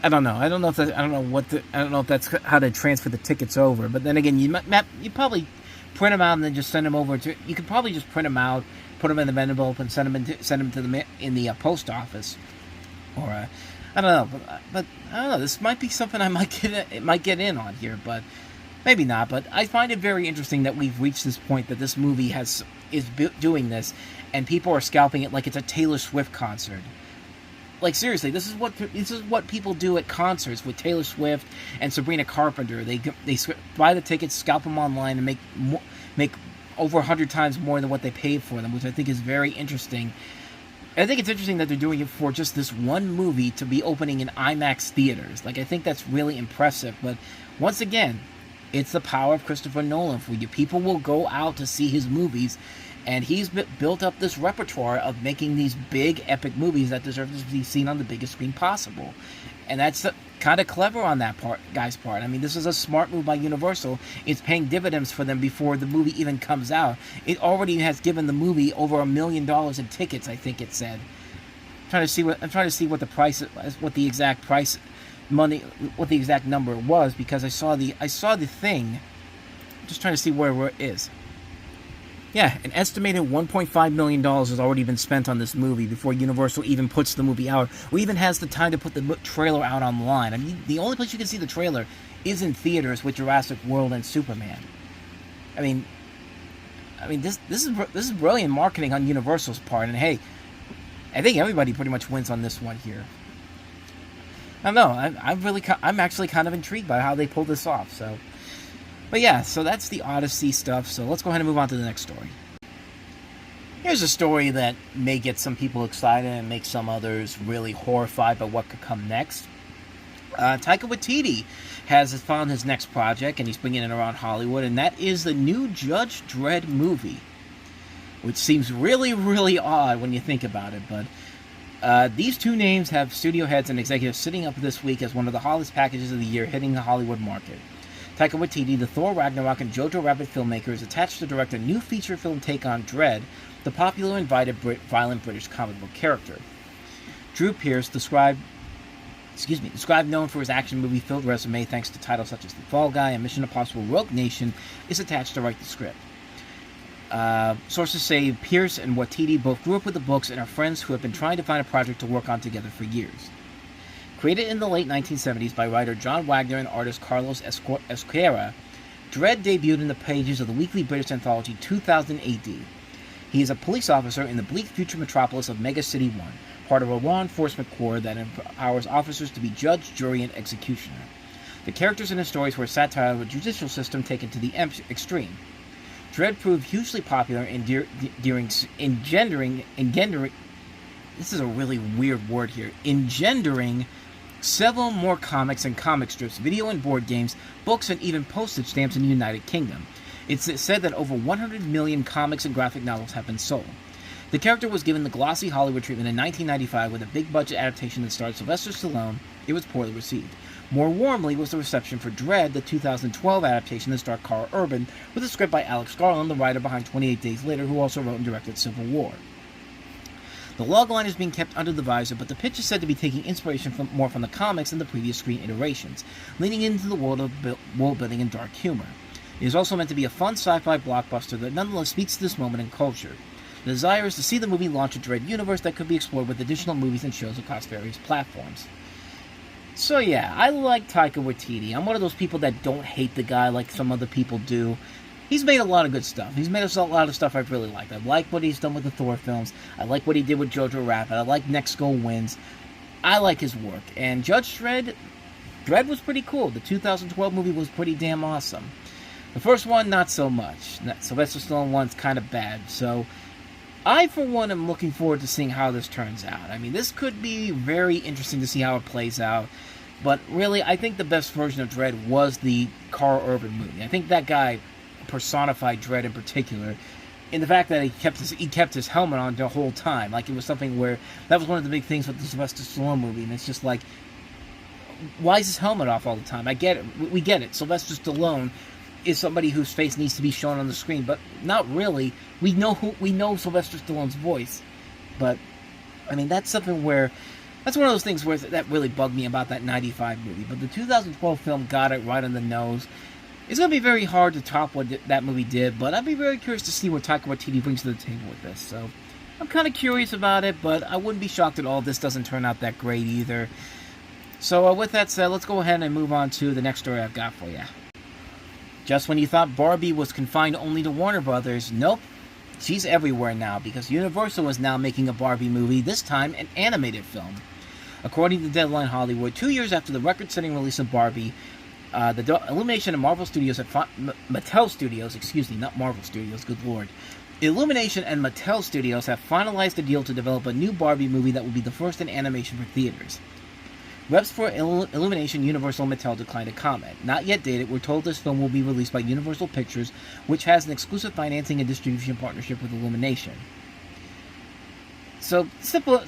I don't know. I don't know if that's how to transfer the tickets over. But then again, you probably print them out and then just send them over to. You could probably just print them out, put them in the envelope, and send them to the post office, or I don't know. But I don't know. This might be something I might get in on here, but. Maybe not, but I find it very interesting that we've reached this point that this movie is doing this, and people are scalping it like it's a Taylor Swift concert. Like seriously, this is what people do at concerts with Taylor Swift and Sabrina Carpenter. They buy the tickets, scalp them online, and make over 100 times more than what they paid for them, which I think is very interesting. I think it's interesting that they're doing it for just this one movie to be opening in IMAX theaters. Like I think that's really impressive. But once again. It's the power of Christopher Nolan for you. People will go out to see his movies, and he's built up this repertoire of making these big, epic movies that deserve to be seen on the biggest screen possible. And that's kind of clever on that guy's part. I mean, this is a smart move by Universal. It's paying dividends for them before the movie even comes out. It already has given the movie over $1 million in tickets, I think it said. I'm trying to see what the exact price. Money, what the exact number was, because I saw the thing. I'm just trying to see where it is. Yeah, an estimated $1.5 million has already been spent on this movie before Universal even puts the movie out, or even has the time to put the trailer out online. I mean, the only place you can see the trailer is in theaters with Jurassic World and Superman. I mean, this is brilliant marketing on Universal's part, and hey, I think everybody pretty much wins on this one here. I don't know. I'm actually kind of intrigued by how they pulled this off. So, but yeah, so that's the Odyssey stuff. So let's go ahead and move on to the next story. Here's a story that may get some people excited and make some others really horrified by what could come next. Taika Waititi has found his next project, and he's bringing it around Hollywood, and that is the new Judge Dredd movie, which seems really, really odd when you think about it, but. These two names have studio heads and executives sitting up this week as one of the hottest packages of the year hitting the Hollywood market. Taika Waititi, the Thor Ragnarok and Jojo Rabbit filmmaker, is attached to direct a new feature film take on Dredd, the popular and violent British comic book character. Drew Pearce, described known for his action movie-filled resume thanks to titles such as The Fall Guy and Mission Impossible Rogue Nation, is attached to write the script. Sources say Pierce and Waititi both grew up with the books and are friends who have been trying to find a project to work on together for years. Created in the late 1970s by writer John Wagner and artist Carlos Ezquerra, Dredd debuted in the pages of the weekly British anthology 2000 AD. He is a police officer in the bleak future metropolis of Mega City 1, part of a law enforcement corps that empowers officers to be judge, jury, and executioner. The characters in his stories were satire of a judicial system taken to the extreme. Dredd proved hugely popular, engendering. This is a really weird word here. Engendering several more comics and comic strips, video and board games, books, and even postage stamps in the United Kingdom. It's said that over 100 million comics and graphic novels have been sold. The character was given the glossy Hollywood treatment in 1995 with a big-budget adaptation that starred Sylvester Stallone. It was poorly received. More warmly was the reception for Dredd, the 2012 adaptation that starred Carl Urban, with a script by Alex Garland, the writer behind 28 Days Later, who also wrote and directed Civil War. The logline is being kept under the visor, but the pitch is said to be taking inspiration more from the comics and the previous screen iterations, leaning into the world building and dark humor. It is also meant to be a fun sci-fi blockbuster that nonetheless speaks to this moment in culture. The desire is to see the movie launch a Dredd universe that could be explored with additional movies and shows across various platforms. So yeah, I like Taika Waititi. I'm one of those people that don't hate the guy like some other people do. He's made a lot of good stuff. He's made a lot of stuff I've really liked. I like what he's done with the Thor films. I like what he did with Jojo Rabbit. I like Next Go Wins. I like his work. And Judge Dredd was pretty cool. The 2012 movie was pretty damn awesome. The first one, not so much. Sylvester Stallone one's kind of bad. So, I, for one, am looking forward to seeing how this turns out. I mean, this could be very interesting to see how it plays out. But really, I think the best version of Dredd was the Carl Urban movie. I think that guy personified Dredd in particular, in the fact that he kept his helmet on the whole time. Like, it was something where, that was one of the big things with the Sylvester Stallone movie, and it's just like, why is his helmet off all the time? I get it. We get it. Sylvester Stallone is somebody whose face needs to be shown on the screen, but not really. We know Sylvester Stallone's voice, but I mean, that's something where, that's one of those things where that really bugged me about that 95 movie. But the 2012 film got it right on the nose. It's going to be very hard to top what that movie did, but I'd be very curious to see what Taika Waititi brings to the table with this. So I'm kind of curious about it, but I wouldn't be shocked at all if this doesn't turn out that great either. So with that said, let's go ahead and move on to the next story I've got for you. Just when you thought Barbie was confined only to Warner Brothers, nope. She's everywhere now, because Universal is now making a Barbie movie, this time an animated film. According to Deadline Hollywood, 2 years after the record-setting release of Barbie, the Illumination and Marvel Studios Mattel Studios, not Marvel Studios, good lord. Illumination and Mattel Studios have finalized a deal to develop a new Barbie movie that will be the first in animation for theaters. Reps for Illumination, Universal, and Mattel declined to comment. Not yet dated, we're told this film will be released by Universal Pictures, which has an exclusive financing and distribution partnership with Illumination. Simple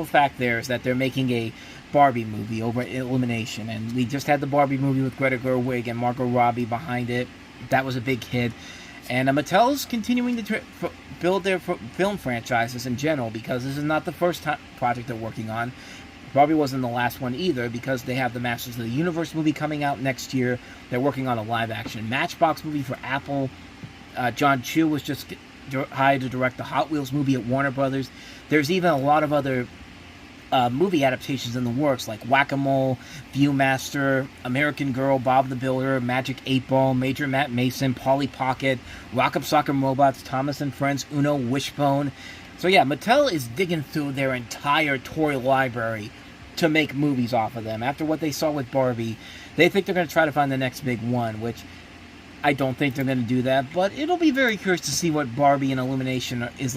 fact there is that they're making a Barbie movie over at Illumination, and we just had the Barbie movie with Greta Gerwig and Margot Robbie behind it. That was a big hit. And Mattel's continuing to build their film franchises in general, because this is not the first project they're working on. Probably wasn't the last one either, because they have the Masters of the Universe movie coming out next year. They're working on a live-action Matchbox movie for Apple. John Chu was just hired to direct the Hot Wheels movie at Warner Brothers. There's even a lot of other movie adaptations in the works, like Whack-A-Mole, Viewmaster, American Girl, Bob the Builder, Magic 8 Ball, Major Matt Mason, Polly Pocket, Rock-Up Sock 'Em Robots, Thomas and Friends, Uno, Wishbone. So yeah, Mattel is digging through their entire toy library to make movies off of them. After what they saw with Barbie, they think they're going to try to find the next big one, which I don't think they're going to do that, but it'll be very curious to see what Barbie and Illumination is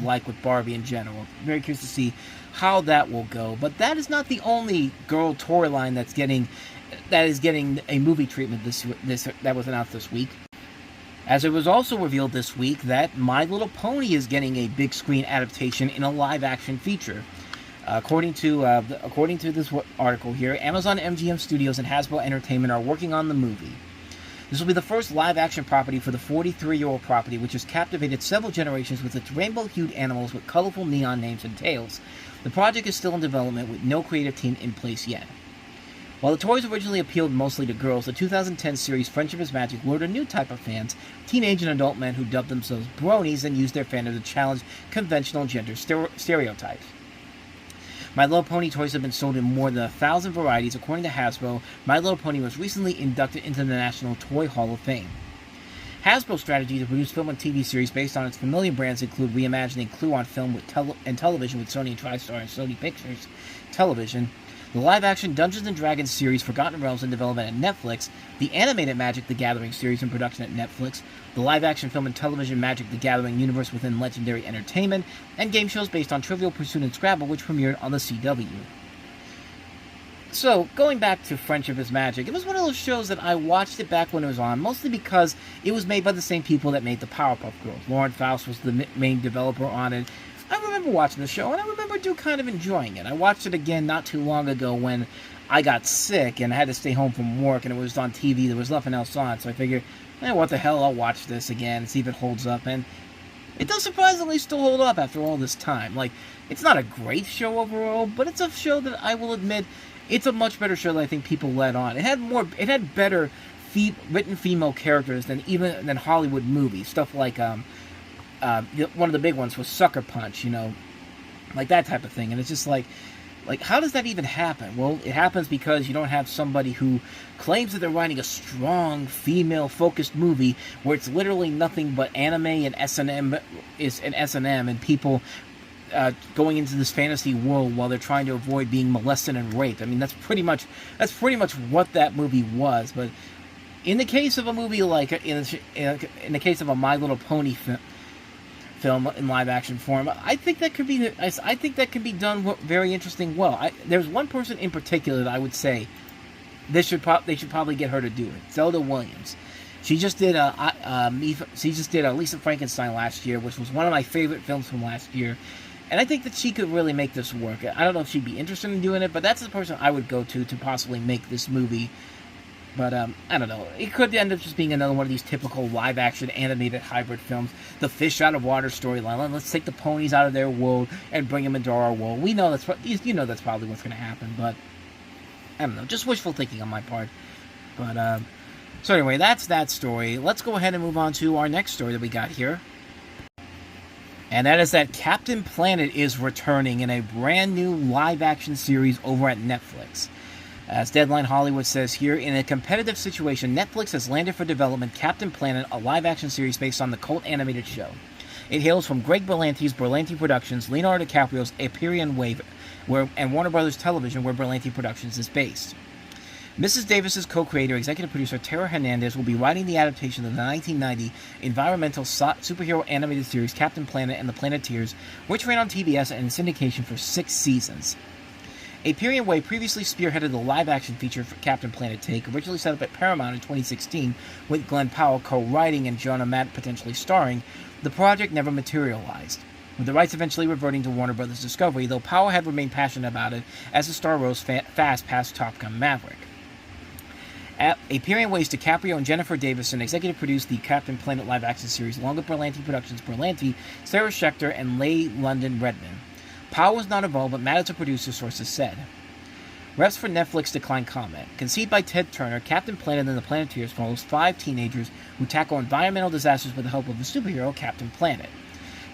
like with Barbie in general. Very curious to see how that will go. But that is not the only girl toy line that is getting a movie treatment that was announced this week. As it was also revealed this week that My Little Pony is getting a big screen adaptation in a live-action feature. According to this article here, Amazon, MGM Studios, and Hasbro Entertainment are working on the movie. This will be the first live-action property for the 43-year-old property, which has captivated several generations with its rainbow-hued animals with colorful neon names and tails. The project is still in development with no creative team in place yet. While the toys originally appealed mostly to girls, the 2010 series Friendship is Magic lured a new type of fans, teenage and adult men who dubbed themselves bronies and used their fandom to challenge conventional gender stereotypes. My Little Pony toys have been sold in more than 1,000 varieties. According to Hasbro, My Little Pony was recently inducted into the National Toy Hall of Fame. Hasbro's strategy to produce film and TV series based on its familiar brands include reimagining Clue on film and television with Sony and TriStar and Sony Pictures Television, the live-action Dungeons & Dragons series Forgotten Realms in development at Netflix, the animated Magic the Gathering series in production at Netflix, the live-action film and television Magic the Gathering universe within Legendary Entertainment, and game shows based on Trivial Pursuit and Scrabble, which premiered on the CW. So, going back to Friendship is Magic, it was one of those shows that I watched it back when it was on, mostly because it was made by the same people that made the Powerpuff Girls. Lauren Faust was the main developer on it. I remember watching the show, and I remember kind of enjoying it. I watched it again not too long ago when I got sick and I had to stay home from work, and it was on TV. There was nothing else on, so I figured, what the hell, I'll watch this again and see if it holds up. And it does surprisingly still hold up after all this time. Like, it's not a great show overall, but it's a show that I will admit, it's a much better show than I think people let on. It had better written female characters than Hollywood movies. Stuff like one of the big ones was Sucker Punch, like that type of thing. And it's just like how does that even happen? Well, it happens because you don't have somebody who claims that they're writing a strong female-focused movie where it's literally nothing but anime and S&M and people going into this fantasy world while they're trying to avoid being molested and raped. I mean, that's pretty much what that movie was. But in the case of a movie like in the case of a My Little Pony film in live action form, I think that could be done very interesting. Well, there's one person in particular that I would say they should probably get her to do it. Zelda Williams. She just did Lisa Frankenstein last year, which was one of my favorite films from last year. And I think that she could really make this work. I don't know if she'd be interested in doing it, but that's the person I would go to possibly make this movie. But, I don't know. It could end up just being another one of these typical live-action animated hybrid films. The fish out of water storyline. Let's take the ponies out of their world and bring them into our world. We know that's probably what's going to happen, but I don't know. Just wishful thinking on my part. But, so anyway, that's that story. Let's go ahead and move on to our next story that we got here. And that is that Captain Planet is returning in a brand new live-action series over at Netflix. As Deadline Hollywood says here, in a competitive situation, Netflix has landed for development Captain Planet, a live-action series based on the cult animated show. It hails from Greg Berlanti's Berlanti Productions, Leonardo DiCaprio's Hyperion Wave, and Warner Brothers Television, where Berlanti Productions is based. Mrs. Davis's co-creator, executive producer Tara Hernandez will be writing the adaptation of the 1990 environmental superhero animated series Captain Planet and the Planeteers, which ran on TBS and in syndication for 6 seasons. Hyperion Wave previously spearheaded the live-action feature for Captain Planet take, originally set up at Paramount in 2016, with Glenn Powell co-writing and Jonah Matt potentially starring. The project never materialized, with the rights eventually reverting to Warner Brothers Discovery, though Powell had remained passionate about it as the star rose fast past Top Gun Maverick. Hyperion Wave's DiCaprio and Jennifer Davison executive produced the Captain Planet live-action series along with Berlanti Productions' Berlanti, Sarah Schechter, and Leigh London Redman. Powell was not involved, but Matt is a producer, sources said. Reps for Netflix declined comment. Conceived by Ted Turner, Captain Planet and the Planeteers follows 5 teenagers who tackle environmental disasters with the help of the superhero Captain Planet.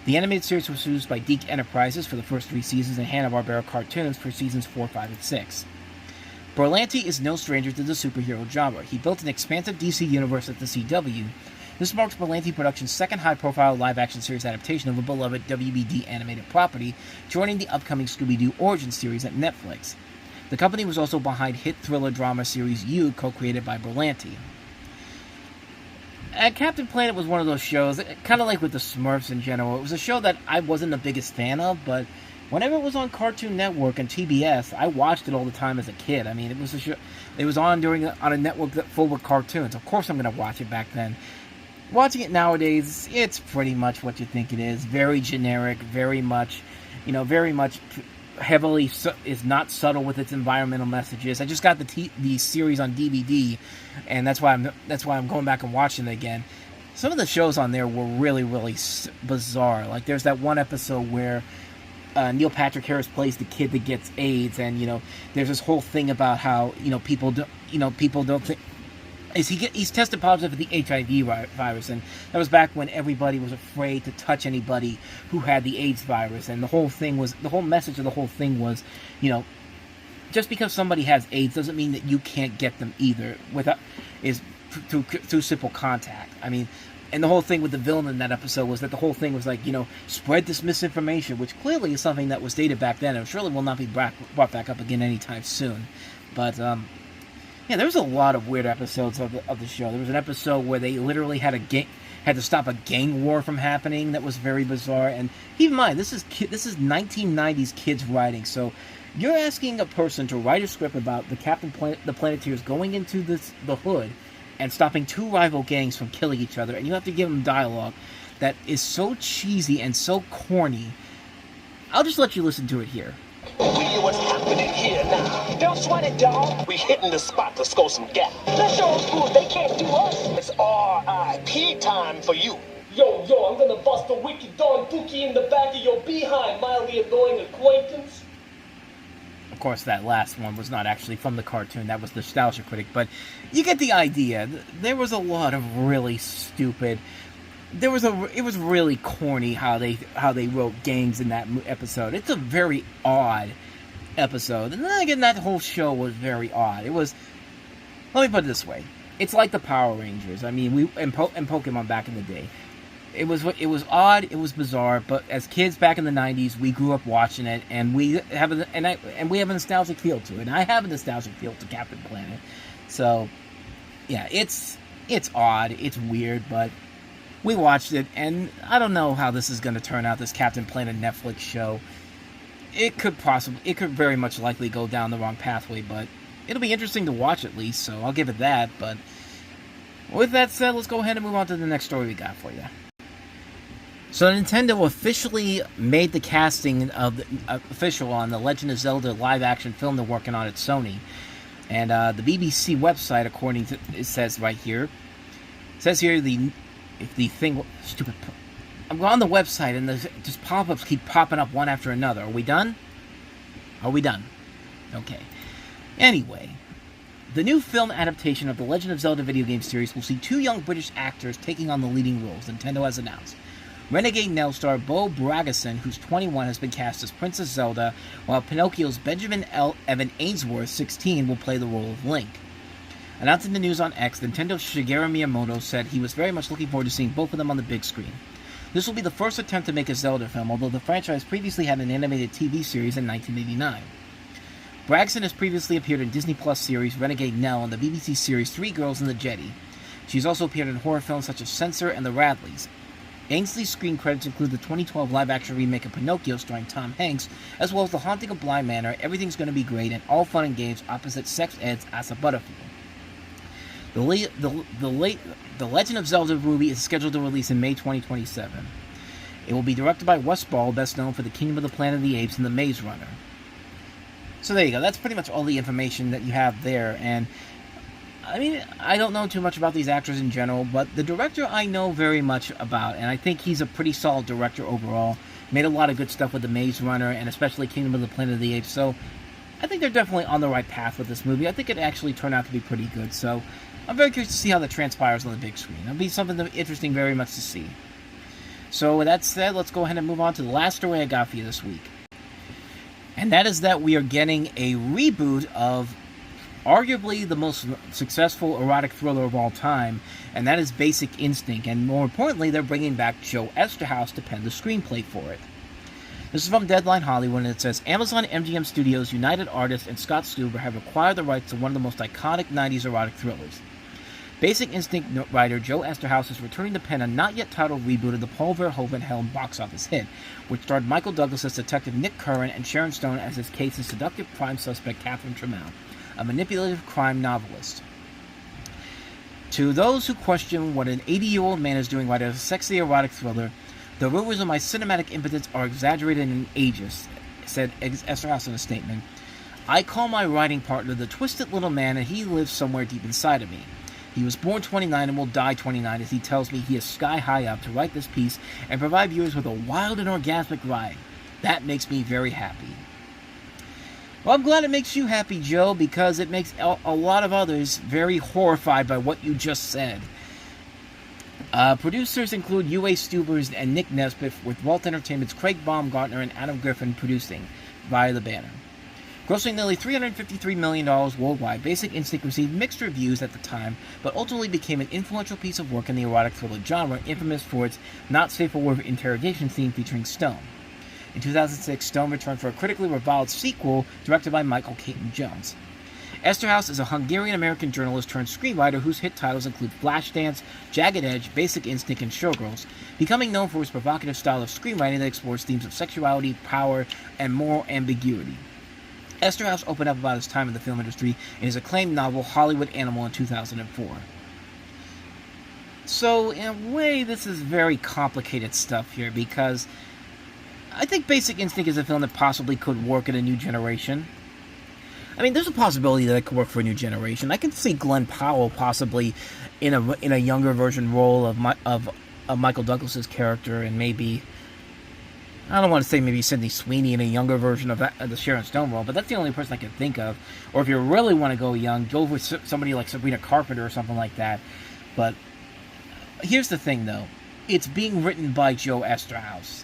The animated series was produced by Deke Enterprises for the first 3 seasons and Hanna-Barbera Cartoons for seasons 4, 5, and 6. Berlanti is no stranger to the superhero genre. He built an expansive DC universe at the CW. This marks Berlanti Productions' second high-profile live-action series adaptation of a beloved WBD animated property, joining the upcoming Scooby-Doo Origins series at Netflix. The company was also behind hit thriller drama series You, co-created by Berlanti. Captain Planet was one of those shows, kind of like with the Smurfs in general. It was a show that I wasn't the biggest fan of, but whenever it was on Cartoon Network and TBS, I watched it all the time as a kid. I mean, it was a show. It was on a network full with cartoons. Of course, I'm going to watch it back then. Watching it nowadays, it's pretty much what you think it is. Very generic, very much heavily is not subtle with its environmental messages. I just got the series on DVD, and that's why I'm going back and watching it again. Some of the shows on there were really, really bizarre. Like there's that one episode where Neil Patrick Harris plays the kid that gets AIDS, and there's this whole thing about how people don't think. He's tested positive for the HIV virus, and that was back when everybody was afraid to touch anybody who had the AIDS virus, and the whole message of the whole thing was, just because somebody has AIDS doesn't mean that you can't get them either, through simple contact. I mean, and the whole thing with the villain in that episode was that the whole thing was like, spread this misinformation, which clearly is something that was dated back then, and surely will not be brought back up again anytime soon. But, yeah, there was a lot of weird episodes of the show. There was an episode where they literally had to stop a gang war from happening that was very bizarre. And keep in mind, this is 1990s kids writing. So you're asking a person to write a script about the Planeteers going into the hood and stopping 2 rival gangs from killing each other, and you have to give them dialogue that is so cheesy and so corny. I'll just let you listen to it here. We hear what's happening here now. Don't sweat it, dog. We hitting the spot to score some gap. Let's show those fools they can't do us. It's R.I.P. time for you. Yo, I'm gonna bust a wicked darn bookie in the back of your behind, mildly annoying acquaintance. Of course, that last one was not actually from the cartoon. That was Nostalgia Critic. But you get the idea. There was a lot of really stupid... It was really corny how they wrote gangs in that episode. It's a very odd episode. And then again, that whole show was very odd. It was... Let me put it this way. It's like the Power Rangers. I mean, and Pokemon back in the day. It was odd, it was bizarre, but as kids back in the 90s, we grew up watching it, and we have a nostalgic feel to it. And I have a nostalgic feel to Captain Planet. So, yeah, it's odd, it's weird, but we watched it, and I don't know how this is going to turn out, this Captain Planet Netflix show. It could very much likely go down the wrong pathway, but it'll be interesting to watch at least, so I'll give it that. But with that said, let's go ahead and move on to the next story we got for you. So Nintendo officially made the casting official on the Legend of Zelda live-action film they're working on at Sony. And the BBC website, according to it says right here, I'm on the website and just pop-ups keep popping up one after another. Are we done? Are we done? Okay. Anyway, the new film adaptation of the Legend of Zelda video game series will see 2 young British actors taking on the leading roles, Nintendo has announced. Renegade Nell star Bo Bragason, who's 21, has been cast as Princess Zelda, while Pinocchio's Benjamin Evan Ainsworth, 16, will play the role of Link. Announcing the news on X, Nintendo's Shigeru Miyamoto said he was very much looking forward to seeing both of them on the big screen. This will be the first attempt to make a Zelda film, although the franchise previously had an animated TV series in 1989. Bragson has previously appeared in Disney Plus series Renegade Nell and the BBC series Three Girls and the Jetty. She's also appeared in horror films such as Censor and The Radleys. Ainsley's screen credits include the 2012 live-action remake of Pinocchio starring Tom Hanks, as well as The Haunting of Bly Manor, Everything's Gonna Be Great, and All Fun and Games opposite Sex Ed's Asa Butterfield. The Legend of Zelda movie is scheduled to release in May 2027. It will be directed by Wes Ball, best known for The Kingdom of the Planet of the Apes and The Maze Runner. So there you go. That's pretty much all the information that you have there, and I mean, I don't know too much about these actors in general, but the director I know very much about, and I think he's a pretty solid director overall. Made a lot of good stuff with The Maze Runner, and especially Kingdom of the Planet of the Apes, so I think they're definitely on the right path with this movie. I think it actually turned out to be pretty good, so I'm very curious to see how that transpires on the big screen. It'll be something interesting very much to see. So with that said, let's go ahead and move on to the last story I got for you this week. And that is that we are getting a reboot of arguably the most successful erotic thriller of all time, and that is Basic Instinct, and more importantly, they're bringing back Joe Eszterhas to pen the screenplay for it. This is from Deadline Hollywood, and it says, Amazon MGM Studios, United Artists, and Scott Stuber have acquired the rights to one of the most iconic 90s erotic thrillers. Basic Instinct writer Joe Eszterhas is returning to pen a not-yet-titled reboot of the Paul Verhoeven-helmed box office hit, which starred Michael Douglas as Detective Nick Curran and Sharon Stone as his case's seductive crime suspect Catherine Tremell, a manipulative crime novelist. To those who question what an 80-year-old man is doing writing a sexy erotic thriller, the rumors of my cinematic impotence are exaggerated and ageist, said Eszterhas in a statement. I call my writing partner the twisted little man, and he lives somewhere deep inside of me. He was born 29 and will die 29 as he tells me he is sky high up to write this piece and provide viewers with a wild and orgasmic ride. That makes me very happy. Well, I'm glad it makes you happy, Joe, because it makes a lot of others very horrified by what you just said. Producers include U.A. Stubers and Nick Nesbitt, with Walt Entertainment's Craig Baumgartner and Adam Griffin producing via the banner. Grossing nearly $353 million worldwide, Basic Instinct received mixed reviews at the time, but ultimately became an influential piece of work in the erotic thriller genre, infamous for its not safe for work interrogation scene featuring Stone. In 2006, Stone returned for a critically reviled sequel directed by Michael Caton-Jones. Eszterhas is a Hungarian-American journalist turned screenwriter whose hit titles include Flashdance, Jagged Edge, Basic Instinct, and Showgirls, becoming known for his provocative style of screenwriting that explores themes of sexuality, power, and moral ambiguity. Eszterhas opened up about his time in the film industry in his acclaimed novel Hollywood Animal in 2004. So, in a way, this is very complicated stuff here, because I think Basic Instinct is a film that possibly could work in a new generation. I mean, there's a possibility that it could work for a new generation. I could see Glenn Powell possibly in a younger version role of Michael Douglas's character, and maybe I don't want to say maybe Sydney Sweeney in a younger version of the Sharon Stone role, but that's the only person I can think of. Or if you really want to go young, go with somebody like Sabrina Carpenter or something like that. But here's the thing, though. It's being written by Joe Eszterhas.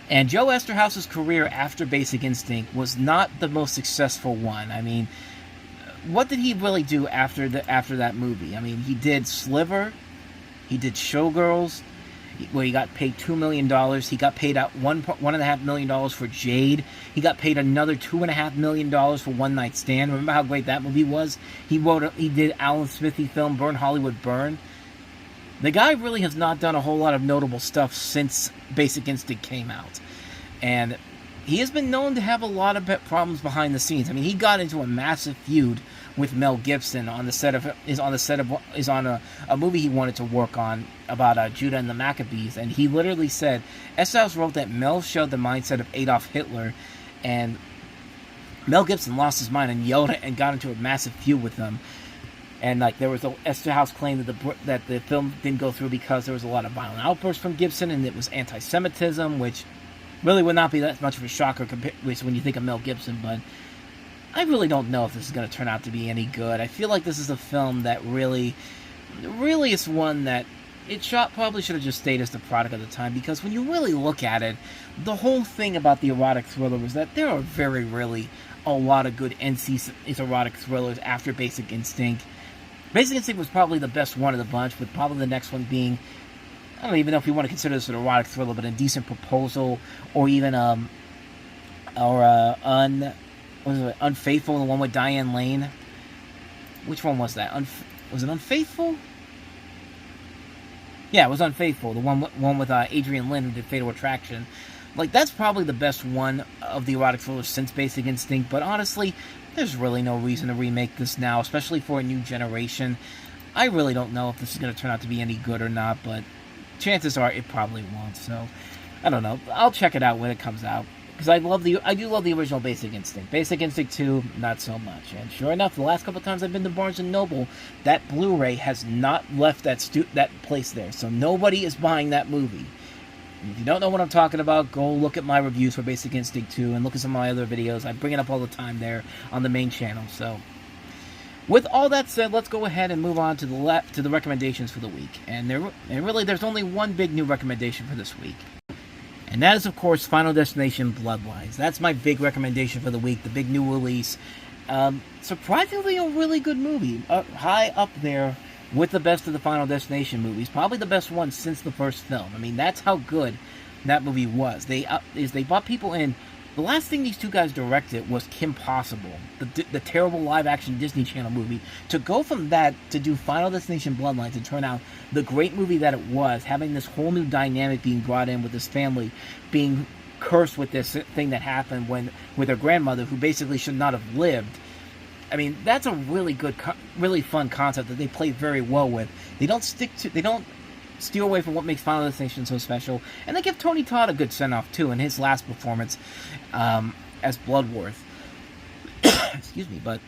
And Joe Eszterhas's career after Basic Instinct was not the most successful one. I mean, what did he really do after that movie? I mean, he did Sliver, he did Showgirls, where he got paid $2 million. He got paid out $1.5 million for Jade. He got paid another $2.5 million for One Night Stand. Remember how great that movie was? He did Alan Smithy film Burn Hollywood Burn. The guy really has not done a whole lot of notable stuff since Basic Instinct came out. And he has been known to have a lot of problems behind the scenes. I mean, he got into a massive feud with Mel Gibson on a movie he wanted to work on about Judah and the Maccabees, and he literally said Eszterhas wrote that Mel showed the mindset of Adolf Hitler, and Mel Gibson lost his mind and yelled and got into a massive feud with them. And like there was Eszterhas claimed that the film didn't go through because there was a lot of violent outbursts from Gibson, and it was anti-Semitism, which really would not be that much of a shocker when you think of Mel Gibson, but I really don't know if this is going to turn out to be any good. I feel like this is a film that really is one that probably should have just stayed as the product of the time, because when you really look at it, the whole thing about the erotic thriller was that there are very rarely a lot of good NC erotic thrillers after Basic Instinct. Basic Instinct was probably the best one of the bunch, with probably the next one being, I don't even know if you want to consider this an erotic thriller, but Indecent Proposal, or even Unfaithful, the one with Diane Lane. Which one was that? Was it Unfaithful? Yeah, it was Unfaithful, the one with Adrian Lynn, who did Fatal Attraction. Like, that's probably the best one of the erotic thrillers since Basic Instinct, but honestly, there's really no reason to remake this now, especially for a new generation. I really don't know if this is going to turn out to be any good or not, but chances are it probably won't, so I don't know. I'll check it out when it comes out, because I do love the original Basic Instinct. Basic Instinct 2, not so much. And sure enough, the last couple of times I've been to Barnes & Noble, that Blu-ray has not left that place there, so nobody is buying that movie. And if you don't know what I'm talking about, go look at my reviews for Basic Instinct 2 and look at some of my other videos. I bring it up all the time there on the main channel. So, with all that said, let's go ahead and move on to the recommendations for the week. And there's only one big new recommendation for this week. And that is, of course, Final Destination Bloodlines. That's my big recommendation for the week, the big new release. Surprisingly, a really good movie. High up there with the best of the Final Destination movies. Probably the best one since the first film. I mean, that's how good that movie was. They brought people in. The last thing these two guys directed was Kim Possible, the terrible live-action Disney Channel movie. To go from that to do Final Destination Bloodlines and turn out the great movie that it was, having this whole new dynamic being brought in with this family being cursed with this thing that happened with their grandmother, who basically should not have lived. I mean, that's a really good, really fun concept that they play very well with. They don't steer away from what makes Final Destination so special, and they give Tony Todd a good send-off too in his last performance as Bloodworth. Excuse me, but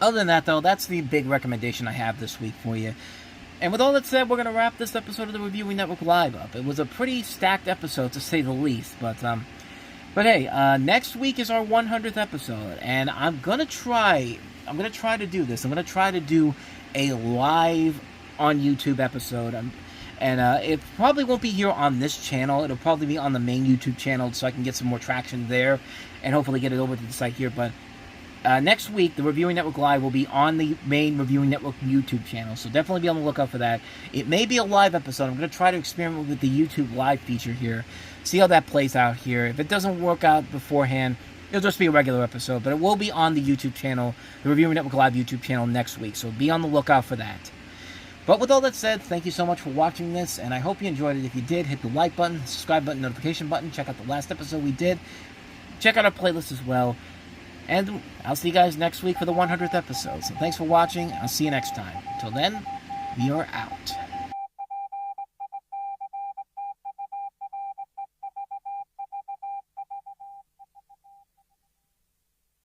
other than that, though, that's the big recommendation I have this week for you. And with all that said, we're going to wrap this episode of the Reviewing Network Live up. It was a pretty stacked episode, to say the least, but hey, next week is our 100th episode, and I'm gonna try to do this. I'm gonna try to do a live on YouTube episode, and it probably won't be here on this channel. It'll probably be on the main YouTube channel, so I can get some more traction there, and hopefully get it over to the site here. But next week, the Reviewing Network Live will be on the main Reviewing Network YouTube channel, so definitely be on the lookout for that. It may be a live episode. I'm going to try to experiment with the YouTube Live feature here, see how that plays out here. If it doesn't work out beforehand, it'll just be a regular episode, but it will be on the YouTube channel, the Reviewing Network Live YouTube channel next week, so be on the lookout for that. But with all that said, thank you so much for watching this, and I hope you enjoyed it. If you did, hit the like button, subscribe button, notification button, check out the last episode we did, check out our playlist as well, and I'll see you guys next week for the 100th episode. So thanks for watching. I'll see you next time. Until then, we are out.